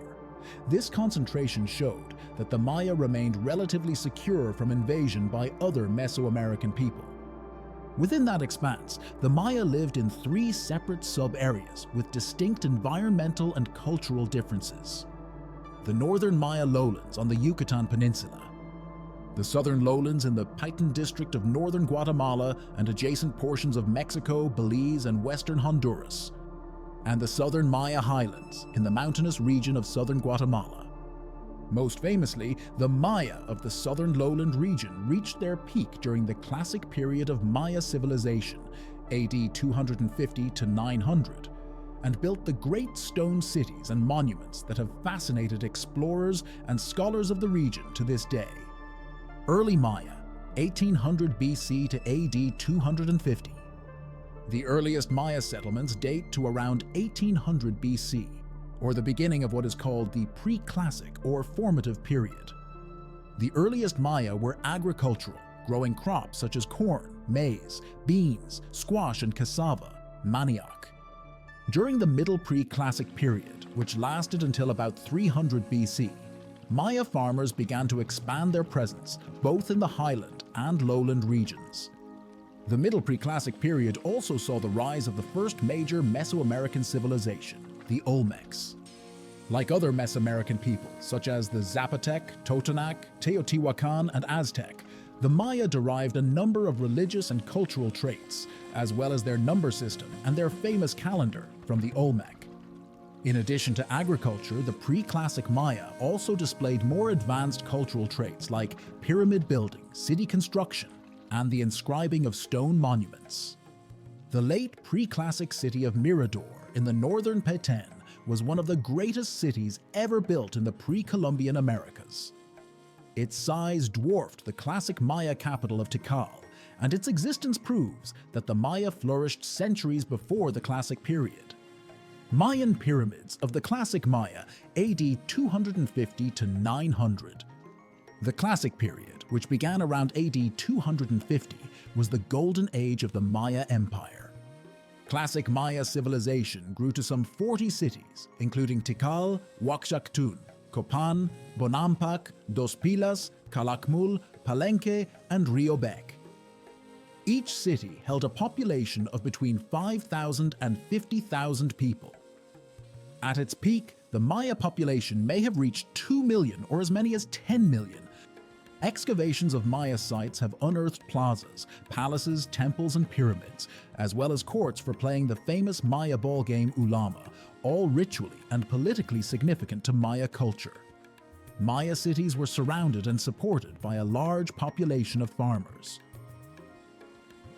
This concentration showed that the Maya remained relatively secure from invasion by other Mesoamerican people. Within that expanse, the Maya lived in 3 separate sub-areas with distinct environmental and cultural differences. The northern Maya lowlands on the Yucatan Peninsula, the southern lowlands in the Paitan district of northern Guatemala and adjacent portions of Mexico, Belize, and western Honduras, and the southern Maya highlands in the mountainous region of southern Guatemala. Most famously, the Maya of the southern lowland region reached their peak during the classic period of Maya civilization, AD 250 to 900, and built the great stone cities and monuments that have fascinated explorers and scholars of the region to this day. Early Maya, 1800 BC to AD 250. The earliest Maya settlements date to around 1800 BC, or the beginning of what is called the pre-classic or formative period. The earliest Maya were agricultural, growing crops such as corn, maize, beans, squash, and cassava, manioc. During the Middle Pre-Classic period, which lasted until about 300 BC, Maya farmers began to expand their presence both in the highland and lowland regions. The Middle Preclassic period also saw the rise of the first major Mesoamerican civilization, the Olmecs. Like other Mesoamerican peoples, such as the Zapotec, Totonac, Teotihuacan, and Aztec, the Maya derived a number of religious and cultural traits, as well as their number system and their famous calendar, from the Olmec. In addition to agriculture, the pre-classic Maya also displayed more advanced cultural traits like pyramid building, city construction, and the inscribing of stone monuments. The late pre-classic city of Mirador in the northern Petén was one of the greatest cities ever built in the pre-Columbian Americas. Its size dwarfed the classic Maya capital of Tikal, and its existence proves that the Maya flourished centuries before the classic period. Mayan pyramids of the classic Maya, AD 250 to 900. The classic period, which began around AD 250, was the golden age of the Maya Empire. Classic Maya civilization grew to some 40 cities, including Tikal, Huacachtún, Copan, Bonampak, Dos Pilas, Calakmul, Palenque, and Rio Bec. Each city held a population of between 5,000 and 50,000 people. At its peak, the Maya population may have reached 2 million or as many as 10 million. Excavations of Maya sites have unearthed plazas, palaces, temples, and pyramids, as well as courts for playing the famous Maya ball game Ulama, all ritually and politically significant to Maya culture. Maya cities were surrounded and supported by a large population of farmers.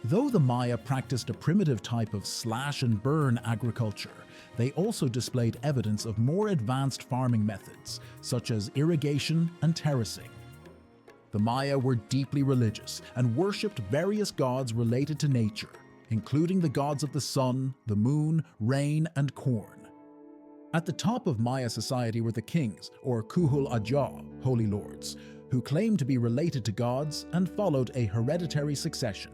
Though the Maya practiced a primitive type of slash-and-burn agriculture, they also displayed evidence of more advanced farming methods, such as irrigation and terracing. The Maya were deeply religious and worshipped various gods related to nature, including the gods of the sun, the moon, rain, and corn. At the top of Maya society were the kings, or Kuhul Ajah, holy lords, who claimed to be related to gods and followed a hereditary succession.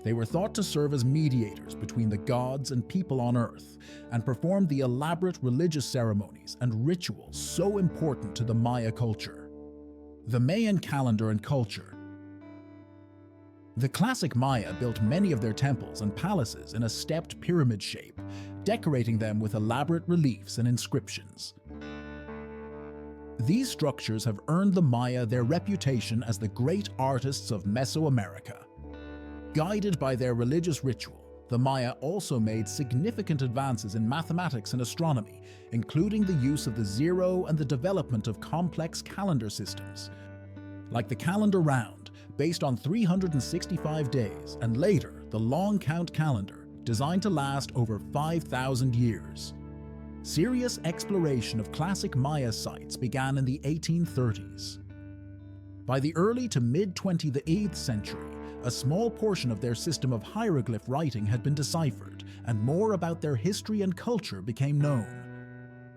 They were thought to serve as mediators between the gods and people on Earth and performed the elaborate religious ceremonies and rituals so important to the Maya culture. The Mayan calendar and culture. The classic Maya built many of their temples and palaces in a stepped pyramid shape, decorating them with elaborate reliefs and inscriptions. These structures have earned the Maya their reputation as the great artists of Mesoamerica. Guided by their religious ritual, the Maya also made significant advances in mathematics and astronomy, including the use of the zero and the development of complex calendar systems, like the calendar round, based on 365 days, and later the long count calendar, designed to last over 5,000 years. Serious exploration of classic Maya sites began in the 1830s. By the early to mid-28th century, a small portion of their system of hieroglyph writing had been deciphered, and more about their history and culture became known.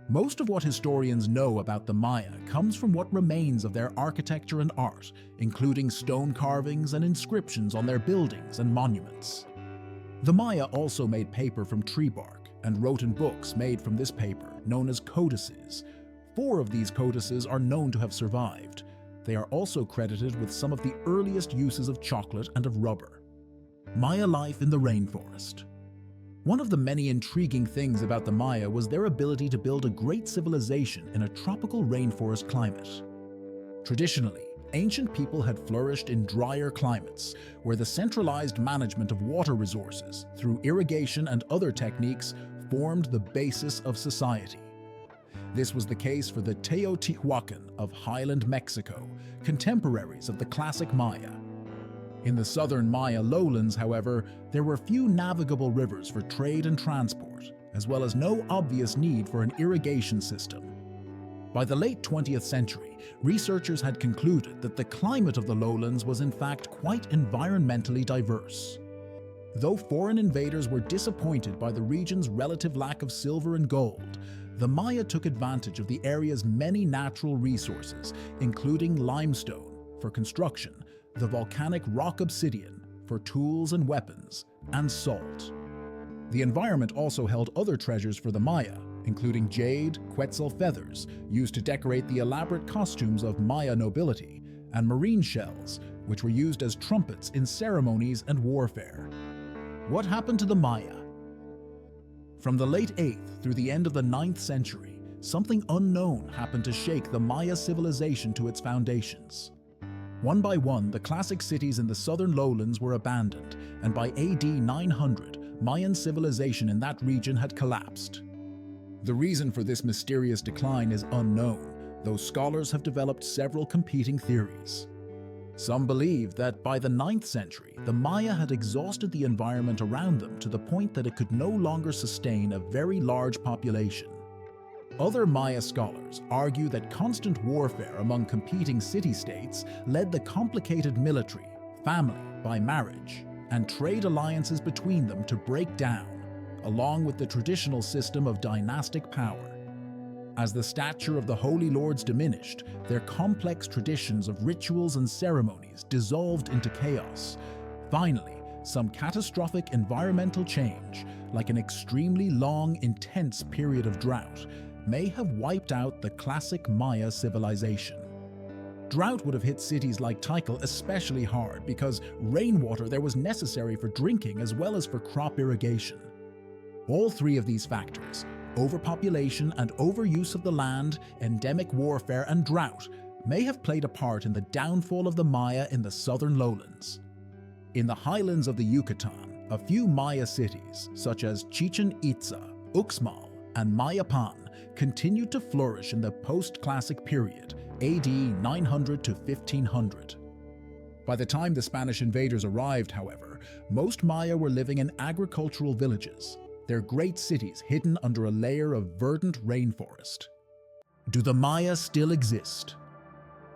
Most of what historians know about the Maya comes from what remains of their architecture and art, including stone carvings and inscriptions on their buildings and monuments. The Maya also made paper from tree bark and wrote in books made from this paper, known as codices. 4 of these codices are known to have survived. They are also credited with some of the earliest uses of chocolate and of rubber. Maya life in the rainforest. One of the many intriguing things about the Maya was their ability to build a great civilization in a tropical rainforest climate. Traditionally, ancient people had flourished in drier climates, where the centralized management of water resources through irrigation and other techniques formed the basis of society. This was the case for the Teotihuacan of highland Mexico, contemporaries of the classic Maya. In the southern Maya lowlands, however, there were few navigable rivers for trade and transport, as well as no obvious need for an irrigation system. By the late 20th century, researchers had concluded that the climate of the lowlands was in fact quite environmentally diverse. Though foreign invaders were disappointed by the region's relative lack of silver and gold, the Maya took advantage of the area's many natural resources, including limestone for construction, the volcanic rock obsidian for tools and weapons, and salt. The environment also held other treasures for the Maya, including jade, quetzal feathers, used to decorate the elaborate costumes of Maya nobility, and marine shells, which were used as trumpets in ceremonies and warfare. What happened to the Maya? From the late 8th through the end of the 9th century, something unknown happened to shake the Maya civilization to its foundations. One by one, the classic cities in the southern lowlands were abandoned, and by AD 900, Mayan civilization in that region had collapsed. The reason for this mysterious decline is unknown, though scholars have developed several competing theories. Some believe that by the 9th century, the Maya had exhausted the environment around them to the point that it could no longer sustain a very large population. Other Maya scholars argue that constant warfare among competing city-states led the complicated military, family by marriage, and trade alliances between them to break down, along with the traditional system of dynastic power. As the stature of the holy lords diminished, their complex traditions of rituals and ceremonies dissolved into chaos. Finally, some catastrophic environmental change, like an extremely long, intense period of drought, may have wiped out the classic Maya civilization. Drought would have hit cities like Tikal especially hard because rainwater there was necessary for drinking as well as for crop irrigation. All 3 of these factors, overpopulation and overuse of the land, endemic warfare and drought, may have played a part in the downfall of the Maya in the southern lowlands. In the highlands of the Yucatan, a few Maya cities, such as Chichen Itza, Uxmal, and Mayapan, continued to flourish in the post-classic period, AD 900 to 1500. By the time the Spanish invaders arrived, however, most Maya were living in agricultural villages, their great cities hidden under a layer of verdant rainforest. Do the Maya still exist?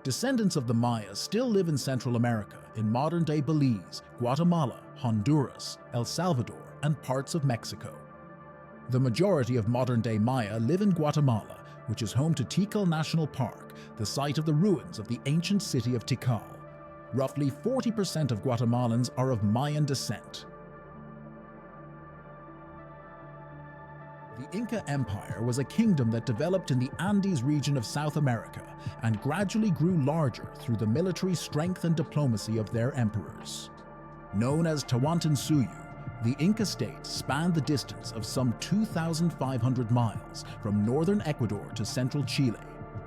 Descendants of the Maya still live in Central America, in modern-day Belize, Guatemala, Honduras, El Salvador, and parts of Mexico. The majority of modern-day Maya live in Guatemala, which is home to Tikal National Park, the site of the ruins of the ancient city of Tikal. Roughly 40% of Guatemalans are of Mayan descent. The Inca Empire was a kingdom that developed in the Andes region of South America and gradually grew larger through the military strength and diplomacy of their emperors. Known as Tawantinsuyu, the Inca state spanned the distance of some 2,500 miles from northern Ecuador to central Chile,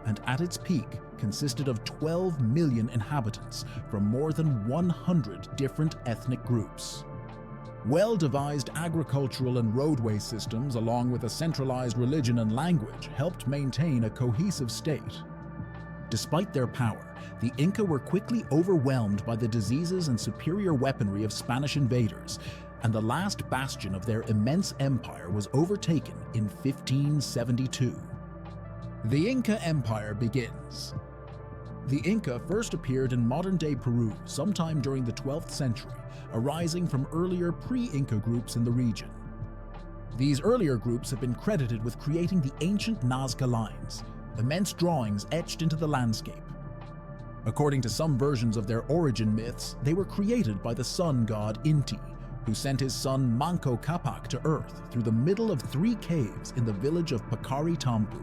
and at its peak consisted of 12 million inhabitants from more than 100 different ethnic groups. Well-devised agricultural and roadway systems, along with a centralized religion and language, helped maintain a cohesive state. Despite their power, the Inca were quickly overwhelmed by the diseases and superior weaponry of Spanish invaders, and the last bastion of their immense empire was overtaken in 1572. The Inca Empire begins. The Inca first appeared in modern-day Peru sometime during the 12th century, arising from earlier pre-Inca groups in the region. These earlier groups have been credited with creating the ancient Nazca lines, immense drawings etched into the landscape. According to some versions of their origin myths, they were created by the sun god Inti, who sent his son Manco Capac to Earth through the middle of 3 caves in the village of Pacari Tampu.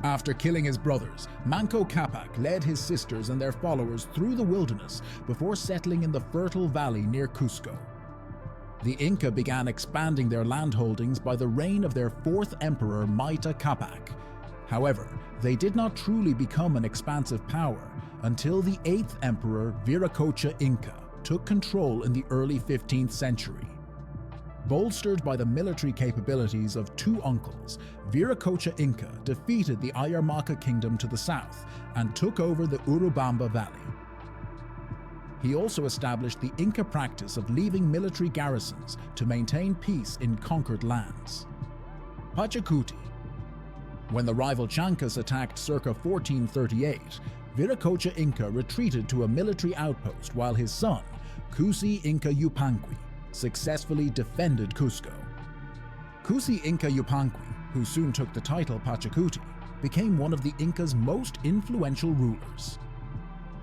After killing his brothers, Manco Capac led his sisters and their followers through the wilderness before settling in the fertile valley near Cusco. The Inca began expanding their landholdings by the reign of their 4th emperor Maita Capac. However, they did not truly become an expansive power until the 8th emperor Viracocha Inca took control in the early 15th century. Bolstered by the military capabilities of 2 uncles, Viracocha Inca defeated the Ayarmaca kingdom to the south and took over the Urubamba Valley. He also established the Inca practice of leaving military garrisons to maintain peace in conquered lands. Pachacuti. When the rival Chancas attacked circa 1438, Viracocha Inca retreated to a military outpost while his son, Cusi Inca Yupanqui, successfully defended Cusco. Cusi Inca Yupanqui, who soon took the title Pachacuti, became one of the Inca's most influential rulers.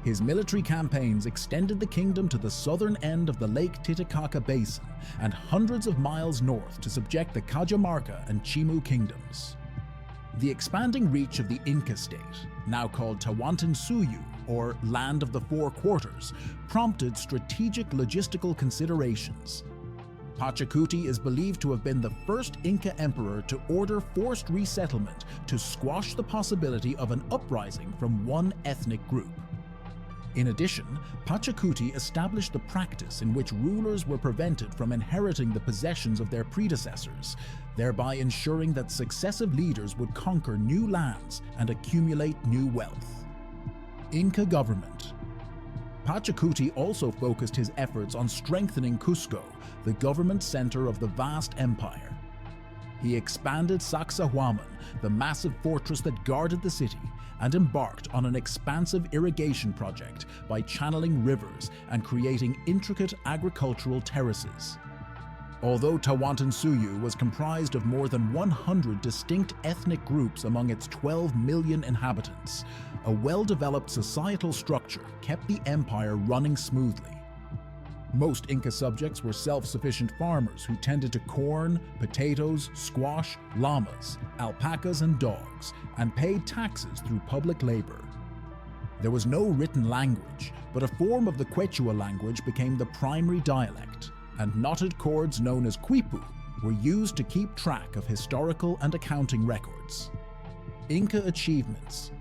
His military campaigns extended the kingdom to the southern end of the Lake Titicaca Basin and hundreds of miles north to subject the Cajamarca and Chimu kingdoms. The expanding reach of the Inca state, now called Tawantinsuyu, or Land of the Four Quarters, prompted strategic logistical considerations. Pachacuti is believed to have been the first Inca emperor to order forced resettlement to squash the possibility of an uprising from one ethnic group. In addition, Pachacuti established the practice in which rulers were prevented from inheriting the possessions of their predecessors, thereby ensuring that successive leaders would conquer new lands and accumulate new wealth. Inca government. Pachacuti also focused his efforts on strengthening Cusco, the government center of the vast empire. He expanded Sacsayhuaman, the massive fortress that guarded the city, and embarked on an expansive irrigation project by channeling rivers and creating intricate agricultural terraces. Although Tawantinsuyu was comprised of more than 100 distinct ethnic groups among its 12 million inhabitants, a well-developed societal structure kept the empire running smoothly. Most Inca subjects were self-sufficient farmers who tended to corn, potatoes, squash, llamas, alpacas, and dogs, and paid taxes through public labor. There was no written language, but a form of the Quechua language became the primary dialect, and knotted cords known as quipu were used to keep track of historical and accounting records. Inca achievements.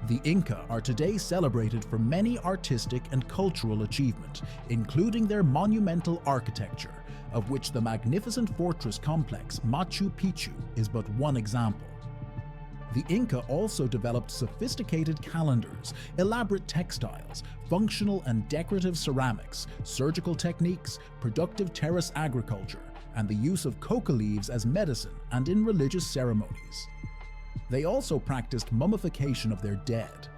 The Inca are today celebrated for many artistic and cultural achievement, including their monumental architecture, of which the magnificent fortress complex Machu Picchu is but one example. The Inca also developed sophisticated calendars, elaborate textiles, functional and decorative ceramics, surgical techniques, productive terrace agriculture, and the use of coca leaves as medicine and in religious ceremonies. They also practiced mummification of their dead.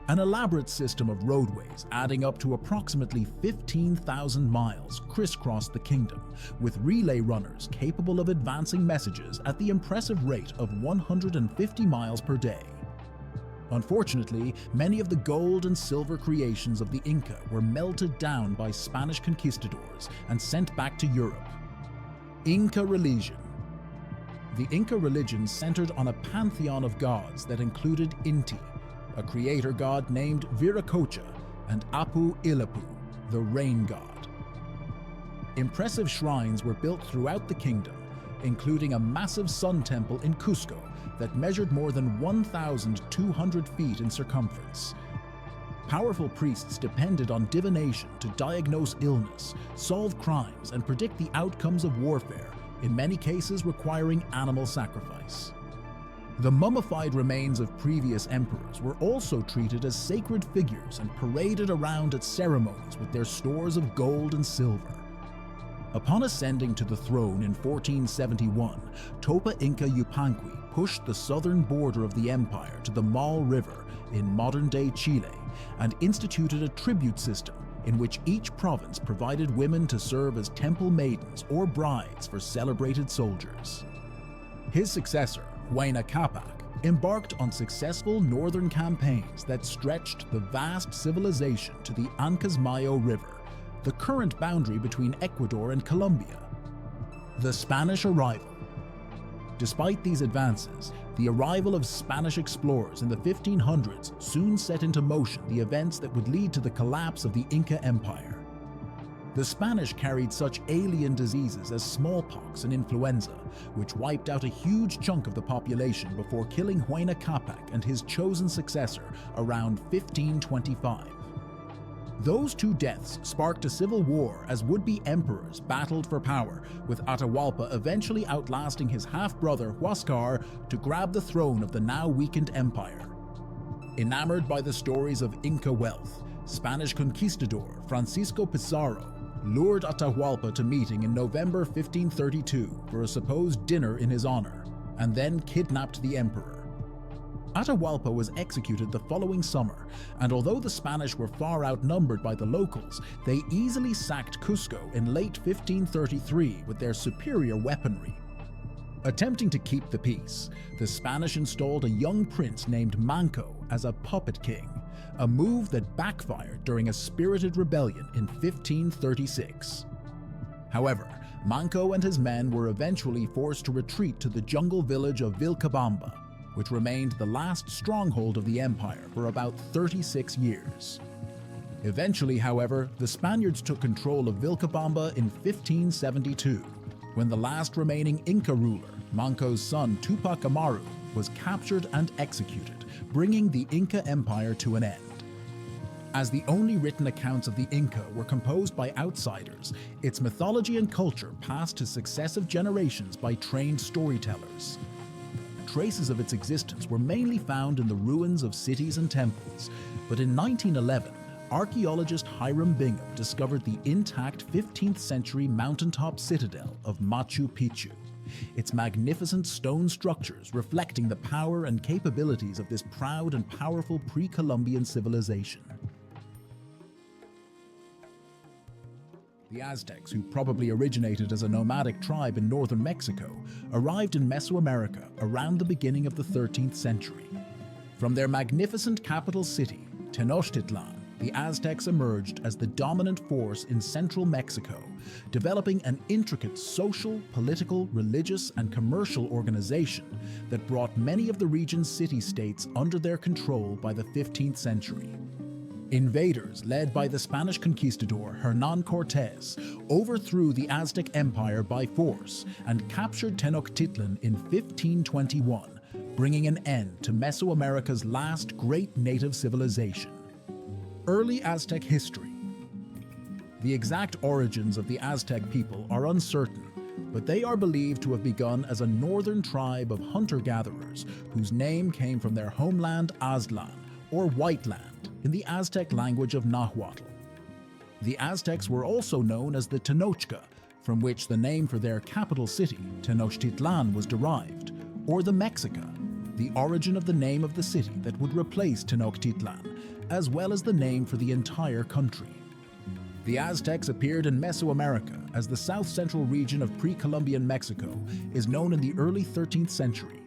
An elaborate system of roadways adding up to approximately 15,000 miles crisscrossed the kingdom, with relay runners capable of advancing messages at the impressive rate of 150 miles per day. Unfortunately, many of the gold and silver creations of the Inca were melted down by Spanish conquistadors and sent back to Europe. Inca religion. The Inca religion centered on a pantheon of gods that included Inti, a creator god named Viracocha, and Apu Ilapu, the rain god. Impressive shrines were built throughout the kingdom, including a massive sun temple in Cusco that measured more than 1,200 feet in circumference. Powerful priests depended on divination to diagnose illness, solve crimes, and predict the outcomes of warfare, in many cases requiring animal sacrifice. The mummified remains of previous emperors were also treated as sacred figures and paraded around at ceremonies with their stores of gold and silver. Upon ascending to the throne in 1471, Topa Inca Yupanqui pushed the southern border of the empire to the Nile River in modern-day Chile and instituted a tribute system in which each province provided women to serve as temple maidens or brides for celebrated soldiers. His successor, Huayna Capac, embarked on successful northern campaigns that stretched the vast civilization to the Ancasmayo River, the current boundary between Ecuador and Colombia. The Spanish arrival. Despite these advances, the arrival of Spanish explorers in the 1500s soon set into motion the events that would lead to the collapse of the Inca Empire. The Spanish carried such alien diseases as smallpox and influenza, which wiped out a huge chunk of the population before killing Huayna Capac and his chosen successor around 1525. Those two deaths sparked a civil war as would-be emperors battled for power, with Atahualpa eventually outlasting his half-brother Huáscar to grab the throne of the now weakened empire. Enamored by the stories of Inca wealth, Spanish conquistador Francisco Pizarro lured Atahualpa to meeting in November 1532 for a supposed dinner in his honor, and then kidnapped the emperor. Atahualpa was executed the following summer, and although the Spanish were far outnumbered by the locals, they easily sacked Cusco in late 1533 with their superior weaponry. Attempting to keep the peace, the Spanish installed a young prince named Manco as a puppet king, a move that backfired during a spirited rebellion in 1536. However, Manco and his men were eventually forced to retreat to the jungle village of Vilcabamba, which remained the last stronghold of the empire for about 36 years. Eventually, however, the Spaniards took control of Vilcabamba in 1572, when the last remaining Inca ruler, Manco's son Tupac Amaru, was captured and executed, bringing the Inca Empire to an end. As the only written accounts of the Inca were composed by outsiders, its mythology and culture passed to successive generations by trained storytellers. Traces of its existence were mainly found in the ruins of cities and temples, but in 1911, archaeologist Hiram Bingham discovered the intact 15th century mountaintop citadel of Machu Picchu, its magnificent stone structures reflecting the power and capabilities of this proud and powerful pre-Columbian civilization. The Aztecs, who probably originated as a nomadic tribe in northern Mexico, arrived in Mesoamerica around the beginning of the 13th century. From their magnificent capital city, Tenochtitlan, the Aztecs emerged as the dominant force in central Mexico, developing an intricate social, political, religious, and commercial organization that brought many of the region's city-states under their control by the 15th century. Invaders led by the Spanish conquistador Hernán Cortés overthrew the Aztec Empire by force and captured Tenochtitlan in 1521, bringing an end to Mesoamerica's last great native civilization. Early Aztec history. The exact origins of the Aztec people are uncertain, but they are believed to have begun as a northern tribe of hunter-gatherers whose name came from their homeland Aztlan, or White Land, in the Aztec language of Nahuatl. The Aztecs were also known as the Tenochca, from which the name for their capital city, Tenochtitlan, was derived, or the Mexica, the origin of the name of the city that would replace Tenochtitlan, as well as the name for the entire country. The Aztecs appeared in Mesoamerica as the south-central region of pre-Columbian Mexico is known in the early 13th century.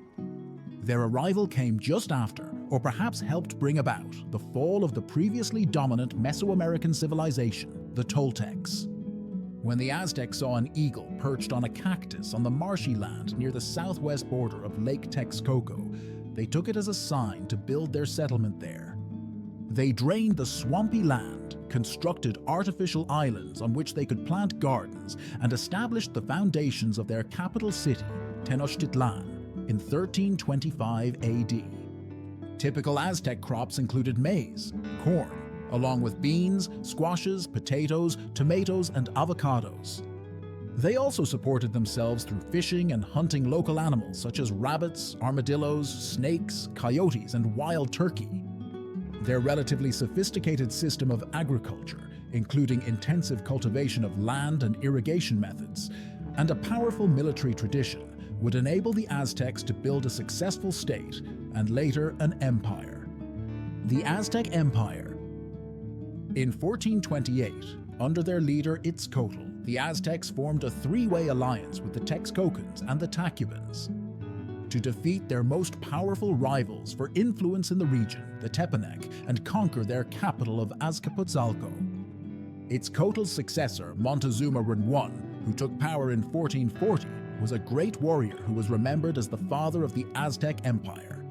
Their arrival came just after, or perhaps helped bring about, the fall of the previously dominant Mesoamerican civilization, the Toltecs. When the Aztecs saw an eagle perched on a cactus on the marshy land near the southwest border of Lake Texcoco, they took it as a sign to build their settlement there. They drained the swampy land, constructed artificial islands on which they could plant gardens, and established the foundations of their capital city, Tenochtitlan, in 1325 AD. Typical Aztec crops included maize, corn, along with beans, squashes, potatoes, tomatoes, and avocados. They also supported themselves through fishing and hunting local animals such as rabbits, armadillos, snakes, coyotes, and wild turkey. Their relatively sophisticated system of agriculture, including intensive cultivation of land and irrigation methods, and a powerful military tradition, would enable the Aztecs to build a successful state and later an empire. The Aztec Empire. In 1428, under their leader Itzcoatl, the Aztecs formed a three-way alliance with the Texcocans and the Tacubans to defeat their most powerful rivals for influence in the region, the Tepanec, and conquer their capital of Azcapotzalco. Itzcoatl's successor, Montezuma I, who took power in 1440, was a great warrior who was remembered as the father of the Aztec Empire.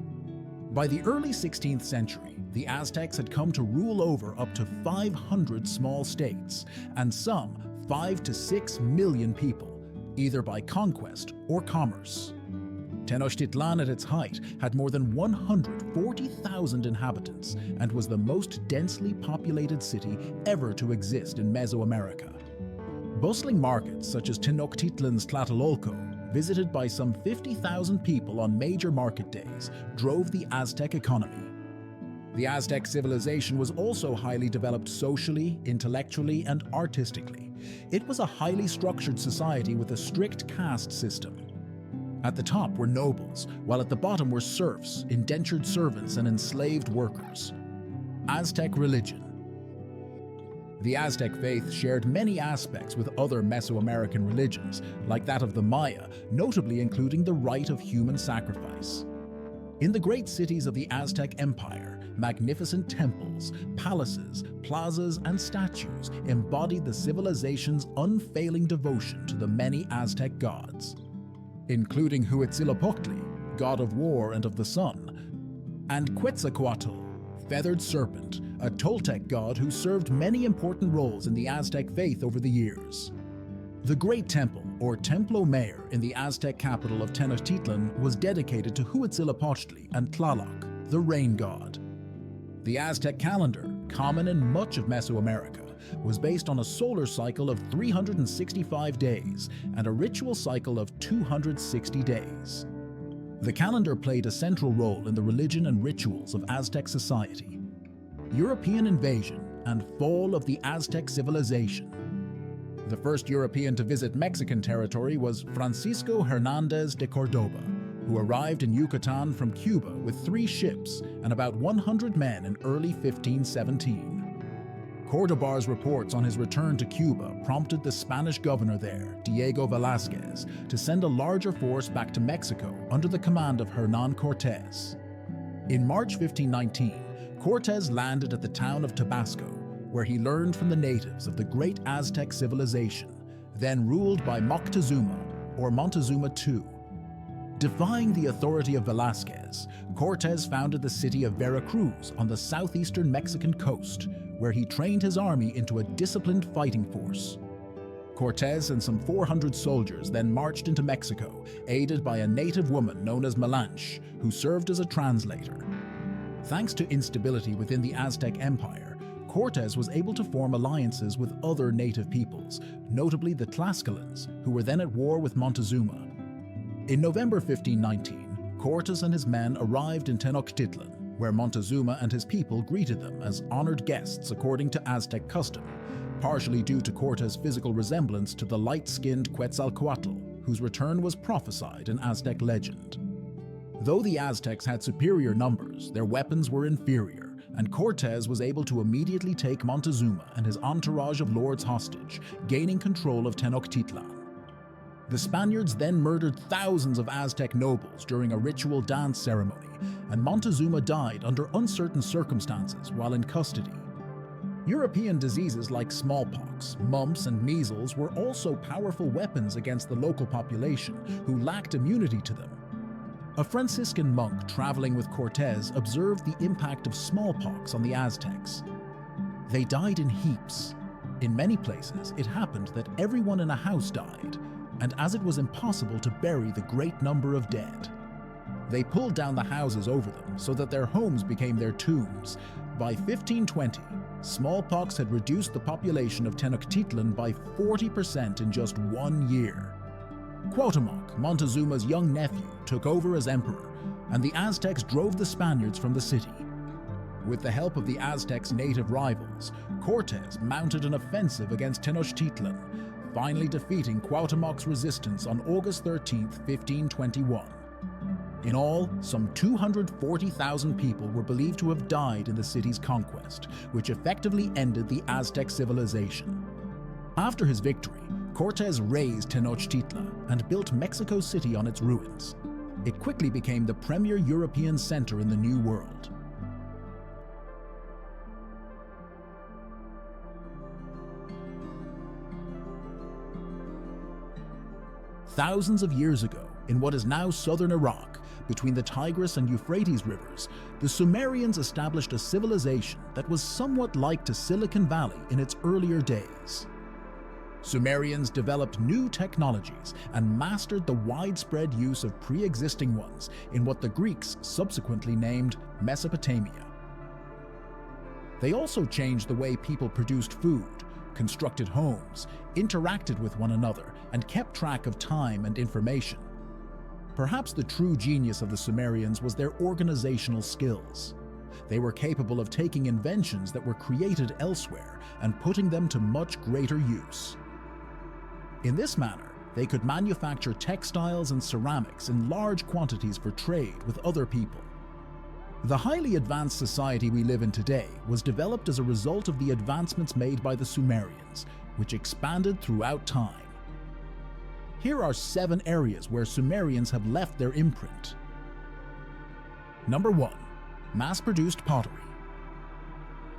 By the early 16th century, the Aztecs had come to rule over up to 500 small states, and some 5 to 6 million people, either by conquest or commerce. Tenochtitlan at its height had more than 140,000 inhabitants and was the most densely populated city ever to exist in Mesoamerica. Bustling markets such as Tenochtitlan's Tlatelolco, visited by some 50,000 people on major market days, drove the Aztec economy. The Aztec civilization was also highly developed socially, intellectually, and artistically. It was a highly structured society with a strict caste system. At the top were nobles, while at the bottom were serfs, indentured servants, and enslaved workers. Aztec religion. The Aztec faith shared many aspects with other Mesoamerican religions, like that of the Maya, notably including the rite of human sacrifice. In the great cities of the Aztec Empire, magnificent temples, palaces, plazas, and statues embodied the civilization's unfailing devotion to the many Aztec gods, including Huitzilopochtli, god of war and of the sun, and Quetzalcoatl, feathered serpent, a Toltec god who served many important roles in the Aztec faith over the years. The Great Temple, or Templo Mayor, in the Aztec capital of Tenochtitlan was dedicated to Huitzilopochtli and Tlaloc, the rain god. The Aztec calendar, common in much of Mesoamerica, was based on a solar cycle of 365 days and a ritual cycle of 260 days. The calendar played a central role in the religion and rituals of Aztec society. European invasion and fall of the Aztec civilization. The first European to visit Mexican territory was Francisco Hernández de Córdoba, who arrived in Yucatan from Cuba with 3 ships and about 100 men in early 1517. Córdoba's reports on his return to Cuba prompted the Spanish governor there, Diego Velázquez, to send a larger force back to Mexico under the command of Hernán Cortés. In March 1519, Cortés landed at the town of Tabasco, where he learned from the natives of the great Aztec civilization, then ruled by Moctezuma, or Montezuma II. Defying the authority of Velázquez, Cortés founded the city of Veracruz on the southeastern Mexican coast, where he trained his army into a disciplined fighting force. Cortés and some 400 soldiers then marched into Mexico, aided by a native woman known as Malinche, who served as a translator. Thanks to instability within the Aztec Empire, Cortés was able to form alliances with other native peoples, notably the Tlaxcalans, who were then at war with Montezuma. In November 1519, Cortés and his men arrived in Tenochtitlan, where Montezuma and his people greeted them as honored guests according to Aztec custom, partially due to Cortés' physical resemblance to the light-skinned Quetzalcoatl, whose return was prophesied in Aztec legend. Though the Aztecs had superior numbers, their weapons were inferior, and Cortez was able to immediately take Montezuma and his entourage of lords hostage, gaining control of Tenochtitlan. The Spaniards then murdered thousands of Aztec nobles during a ritual dance ceremony, and Montezuma died under uncertain circumstances while in custody. European diseases like smallpox, mumps, and measles were also powerful weapons against the local population, who lacked immunity to them. A Franciscan monk traveling with Cortez observed the impact of smallpox on the Aztecs. They died in heaps. In many places, it happened that everyone in a house died, and as it was impossible to bury the great number of dead, they pulled down the houses over them so that their homes became their tombs. By 1520, smallpox had reduced the population of Tenochtitlan by 40% in just 1 year. Cuauhtémoc, Montezuma's young nephew, took over as emperor, and the Aztecs drove the Spaniards from the city. With the help of the Aztecs' native rivals, Cortez mounted an offensive against Tenochtitlan, finally defeating Cuauhtémoc's resistance on August 13, 1521. In all, some 240,000 people were believed to have died in the city's conquest, which effectively ended the Aztec civilization. After his victory, Cortez razed Tenochtitlan and built Mexico City on its ruins. It quickly became the premier European center in the New World. Thousands of years ago, in what is now southern Iraq, between the Tigris and Euphrates rivers, the Sumerians established a civilization that was somewhat like to Silicon Valley in its earlier days. Sumerians developed new technologies and mastered the widespread use of pre-existing ones in what the Greeks subsequently named Mesopotamia. They also changed the way people produced food, constructed homes, interacted with one another, and kept track of time and information. Perhaps the true genius of the Sumerians was their organizational skills. They were capable of taking inventions that were created elsewhere and putting them to much greater use. In this manner, they could manufacture textiles and ceramics in large quantities for trade with other people. The highly advanced society we live in today was developed as a result of the advancements made by the Sumerians, which expanded throughout time. Here are 7 areas where Sumerians have left their imprint. Number 1. Mass-produced pottery.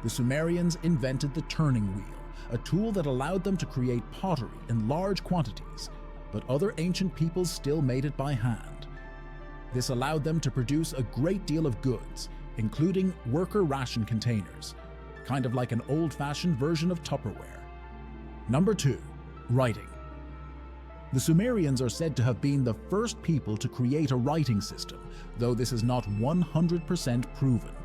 The Sumerians invented the turning wheel, a tool that allowed them to create pottery in large quantities, but other ancient peoples still made it by hand. This allowed them to produce a great deal of goods, including worker ration containers, kind of like an old-fashioned version of Tupperware. Number 2. Writing. The Sumerians are said to have been the first people to create a writing system, though this is not 100% proven.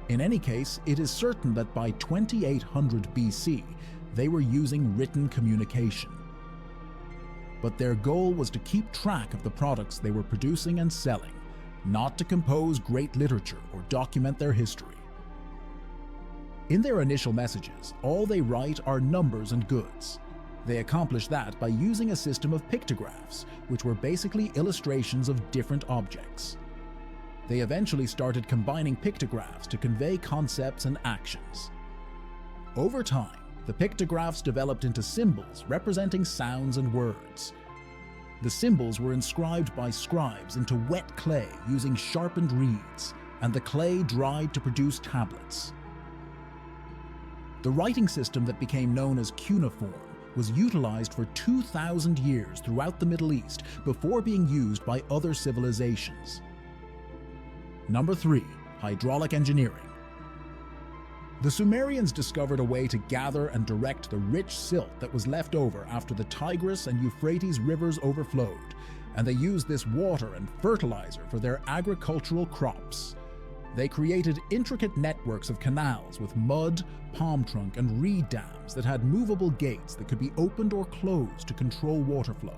In any case, it is certain that by 2800 BC, they were using written communication. But their goal was to keep track of the products they were producing and selling, not to compose great literature or document their history. In their initial messages, all they write are numbers and goods. They accomplish that by using a system of pictographs, which were basically illustrations of different objects. They eventually started combining pictographs to convey concepts and actions. Over time, the pictographs developed into symbols representing sounds and words. The symbols were inscribed by scribes into wet clay using sharpened reeds, and the clay dried to produce tablets. The writing system that became known as cuneiform was utilized for 2,000 years throughout the Middle East before being used by other civilizations. Number 3. Hydraulic engineering. The Sumerians discovered a way to gather and direct the rich silt that was left over after the Tigris and Euphrates rivers overflowed, and they used this water and fertilizer for their agricultural crops. They created intricate networks of canals with mud, palm trunk, and reed dams that had movable gates that could be opened or closed to control water flow.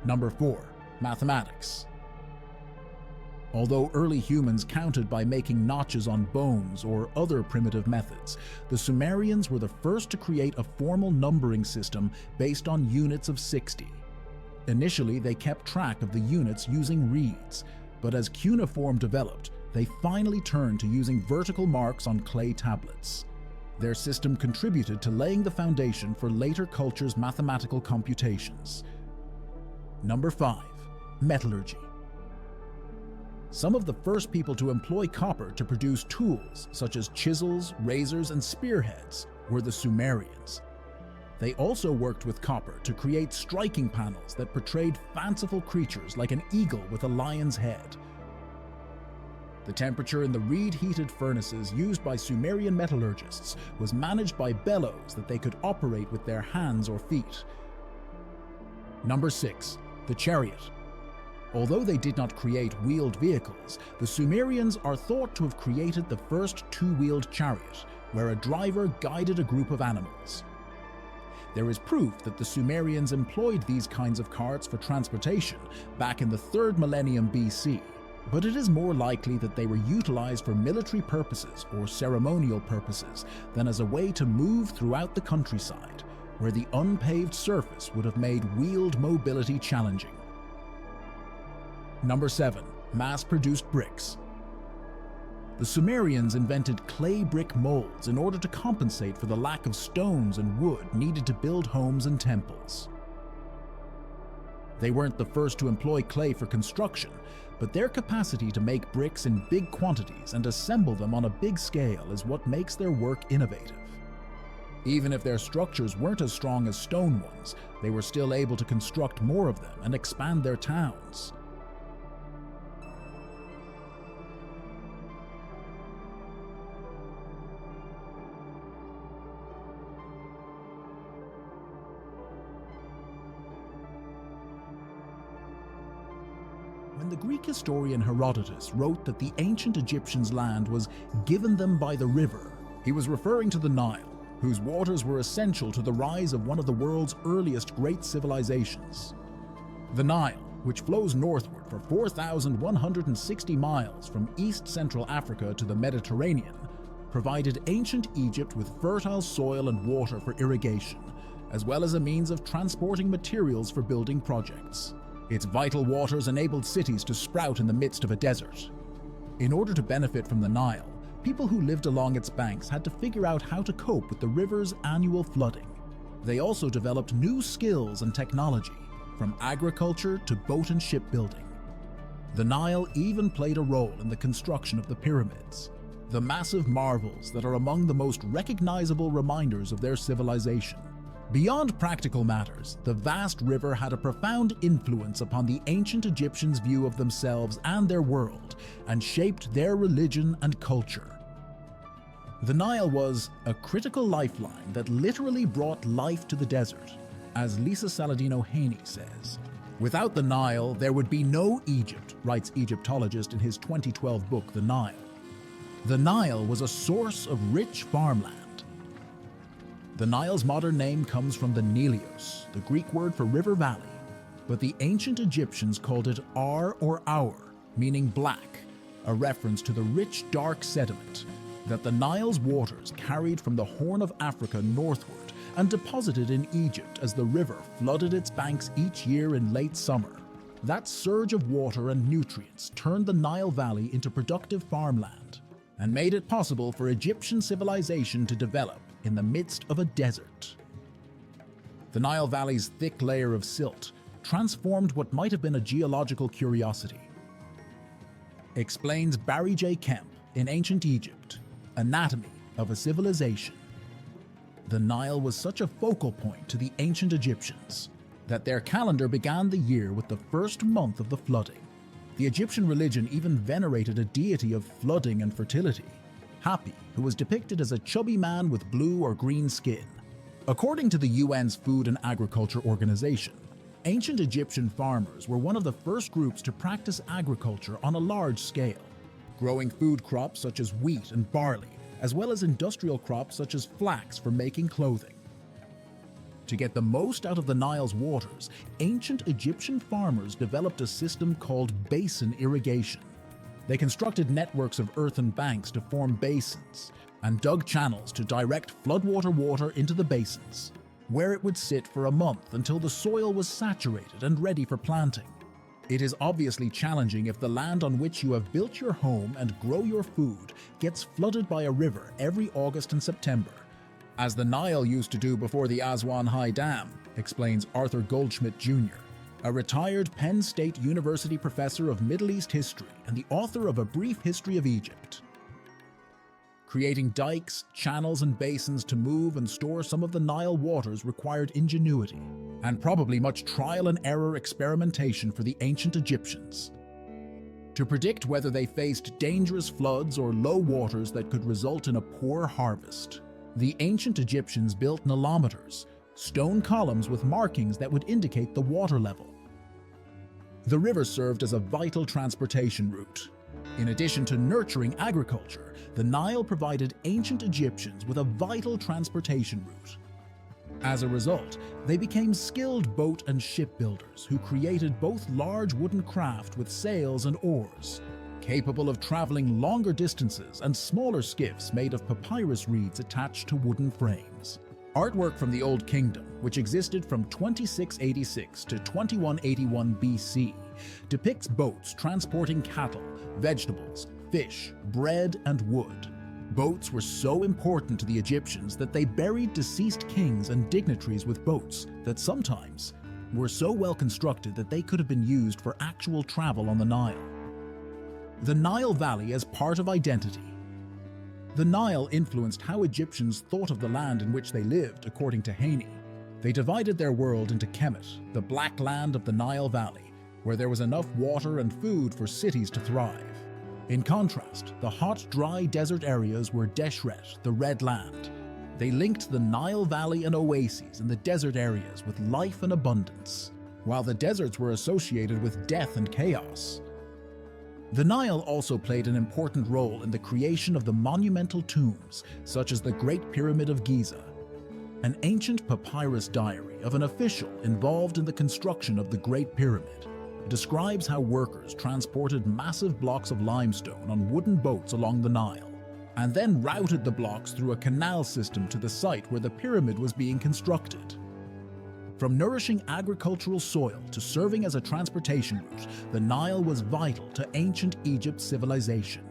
Number 4. Mathematics. Although early humans counted by making notches on bones or other primitive methods, the Sumerians were the first to create a formal numbering system based on units of 60. Initially, they kept track of the units using reeds, but as cuneiform developed, they finally turned to using vertical marks on clay tablets. Their system contributed to laying the foundation for later cultures' mathematical computations. Number 5. Metallurgy. Some of the first people to employ copper to produce tools, such as chisels, razors, and spearheads, were the Sumerians. They also worked with copper to create striking panels that portrayed fanciful creatures like an eagle with a lion's head. The temperature in the reed-heated furnaces used by Sumerian metallurgists was managed by bellows that they could operate with their hands or feet. Number 6. The chariot. Although they did not create wheeled vehicles, the Sumerians are thought to have created the first two-wheeled chariot, where a driver guided a group of animals. There is proof that the Sumerians employed these kinds of carts for transportation back in the 3rd millennium BC, but it is more likely that they were utilized for military purposes or ceremonial purposes than as a way to move throughout the countryside, where the unpaved surface would have made wheeled mobility challenging. Number 7. Mass-produced bricks. The Sumerians invented clay brick molds in order to compensate for the lack of stones and wood needed to build homes and temples. They weren't the first to employ clay for construction, but their capacity to make bricks in big quantities and assemble them on a big scale is what makes their work innovative. Even if their structures weren't as strong as stone ones, they were still able to construct more of them and expand their towns. When the Greek historian Herodotus wrote that the ancient Egyptians' land was given them by the river, he was referring to the Nile, whose waters were essential to the rise of one of the world's earliest great civilizations. The Nile, which flows northward for 4,160 miles from east-central Africa to the Mediterranean, provided ancient Egypt with fertile soil and water for irrigation, as well as a means of transporting materials for building projects. Its vital waters enabled cities to sprout in the midst of a desert. In order to benefit from the Nile, people who lived along its banks had to figure out how to cope with the river's annual flooding. They also developed new skills and technology, from agriculture to boat and shipbuilding. The Nile even played a role in the construction of the pyramids, the massive marvels that are among the most recognizable reminders of their civilization. Beyond practical matters, the vast river had a profound influence upon the ancient Egyptians' view of themselves and their world, and shaped their religion and culture. The Nile was a critical lifeline that literally brought life to the desert, as Lisa Saladino-Haney says. Without the Nile, there would be no Egypt, writes Egyptologist in his 2012 book, The Nile. The Nile was a source of rich farmland. The Nile's modern name comes from the Nilios, the Greek word for river valley, but the ancient Egyptians called it Ar or Aur, meaning black, a reference to the rich dark sediment that the Nile's waters carried from the Horn of Africa northward and deposited in Egypt as the river flooded its banks each year in late summer. That surge of water and nutrients turned the Nile Valley into productive farmland and made it possible for Egyptian civilization to develop in the midst of a desert. The Nile Valley's thick layer of silt transformed what might have been a geological curiosity. Explains Barry J. Kemp in Ancient Egypt, Anatomy of a Civilization. The Nile was such a focal point to the ancient Egyptians that their calendar began the year with the first month of the flooding. The Egyptian religion even venerated a deity of flooding and fertility, Hapi, who was depicted as a chubby man with blue or green skin. According to the UN's Food and Agriculture Organization, ancient Egyptian farmers were one of the first groups to practice agriculture on a large scale, growing food crops such as wheat and barley, as well as industrial crops such as flax for making clothing. To get the most out of the Nile's waters, ancient Egyptian farmers developed a system called basin irrigation. They constructed networks of earthen banks to form basins and dug channels to direct floodwater water into the basins, where it would sit for a month until the soil was saturated and ready for planting. It is obviously challenging if the land on which you have built your home and grow your food gets flooded by a river every August and September, as the Nile used to do before the Aswan High Dam, explains Arthur Goldschmidt Jr., a retired Penn State University professor of Middle East history and the author of A Brief History of Egypt. Creating dikes, channels, and basins to move and store some of the Nile waters required ingenuity, and probably much trial and error experimentation for the ancient Egyptians. To predict whether they faced dangerous floods or low waters that could result in a poor harvest, the ancient Egyptians built nilometers, stone columns with markings that would indicate the water level. The river served as a vital transportation route. In addition to nurturing agriculture, the Nile provided ancient Egyptians with a vital transportation route. As a result, they became skilled boat and shipbuilders who created both large wooden craft with sails and oars, capable of traveling longer distances, and smaller skiffs made of papyrus reeds attached to wooden frames. Artwork from the Old Kingdom, which existed from 2686 to 2181 BC, depicts boats transporting cattle, vegetables, fish, bread, and wood. Boats were so important to the Egyptians that they buried deceased kings and dignitaries with boats that sometimes were so well constructed that they could have been used for actual travel on the Nile. The Nile Valley as part of identity. The Nile influenced how Egyptians thought of the land in which they lived, according to Haney. They divided their world into Kemet, the black land of the Nile Valley, where there was enough water and food for cities to thrive. In contrast, the hot, dry desert areas were Deshret, the Red Land. They linked the Nile Valley and oases in the desert areas with life and abundance, while the deserts were associated with death and chaos. The Nile also played an important role in the creation of the monumental tombs, such as the Great Pyramid of Giza. An ancient papyrus diary of an official involved in the construction of the Great Pyramid describes how workers transported massive blocks of limestone on wooden boats along the Nile, and then routed the blocks through a canal system to the site where the pyramid was being constructed. From nourishing agricultural soil to serving as a transportation route, the Nile was vital to ancient Egypt's civilization.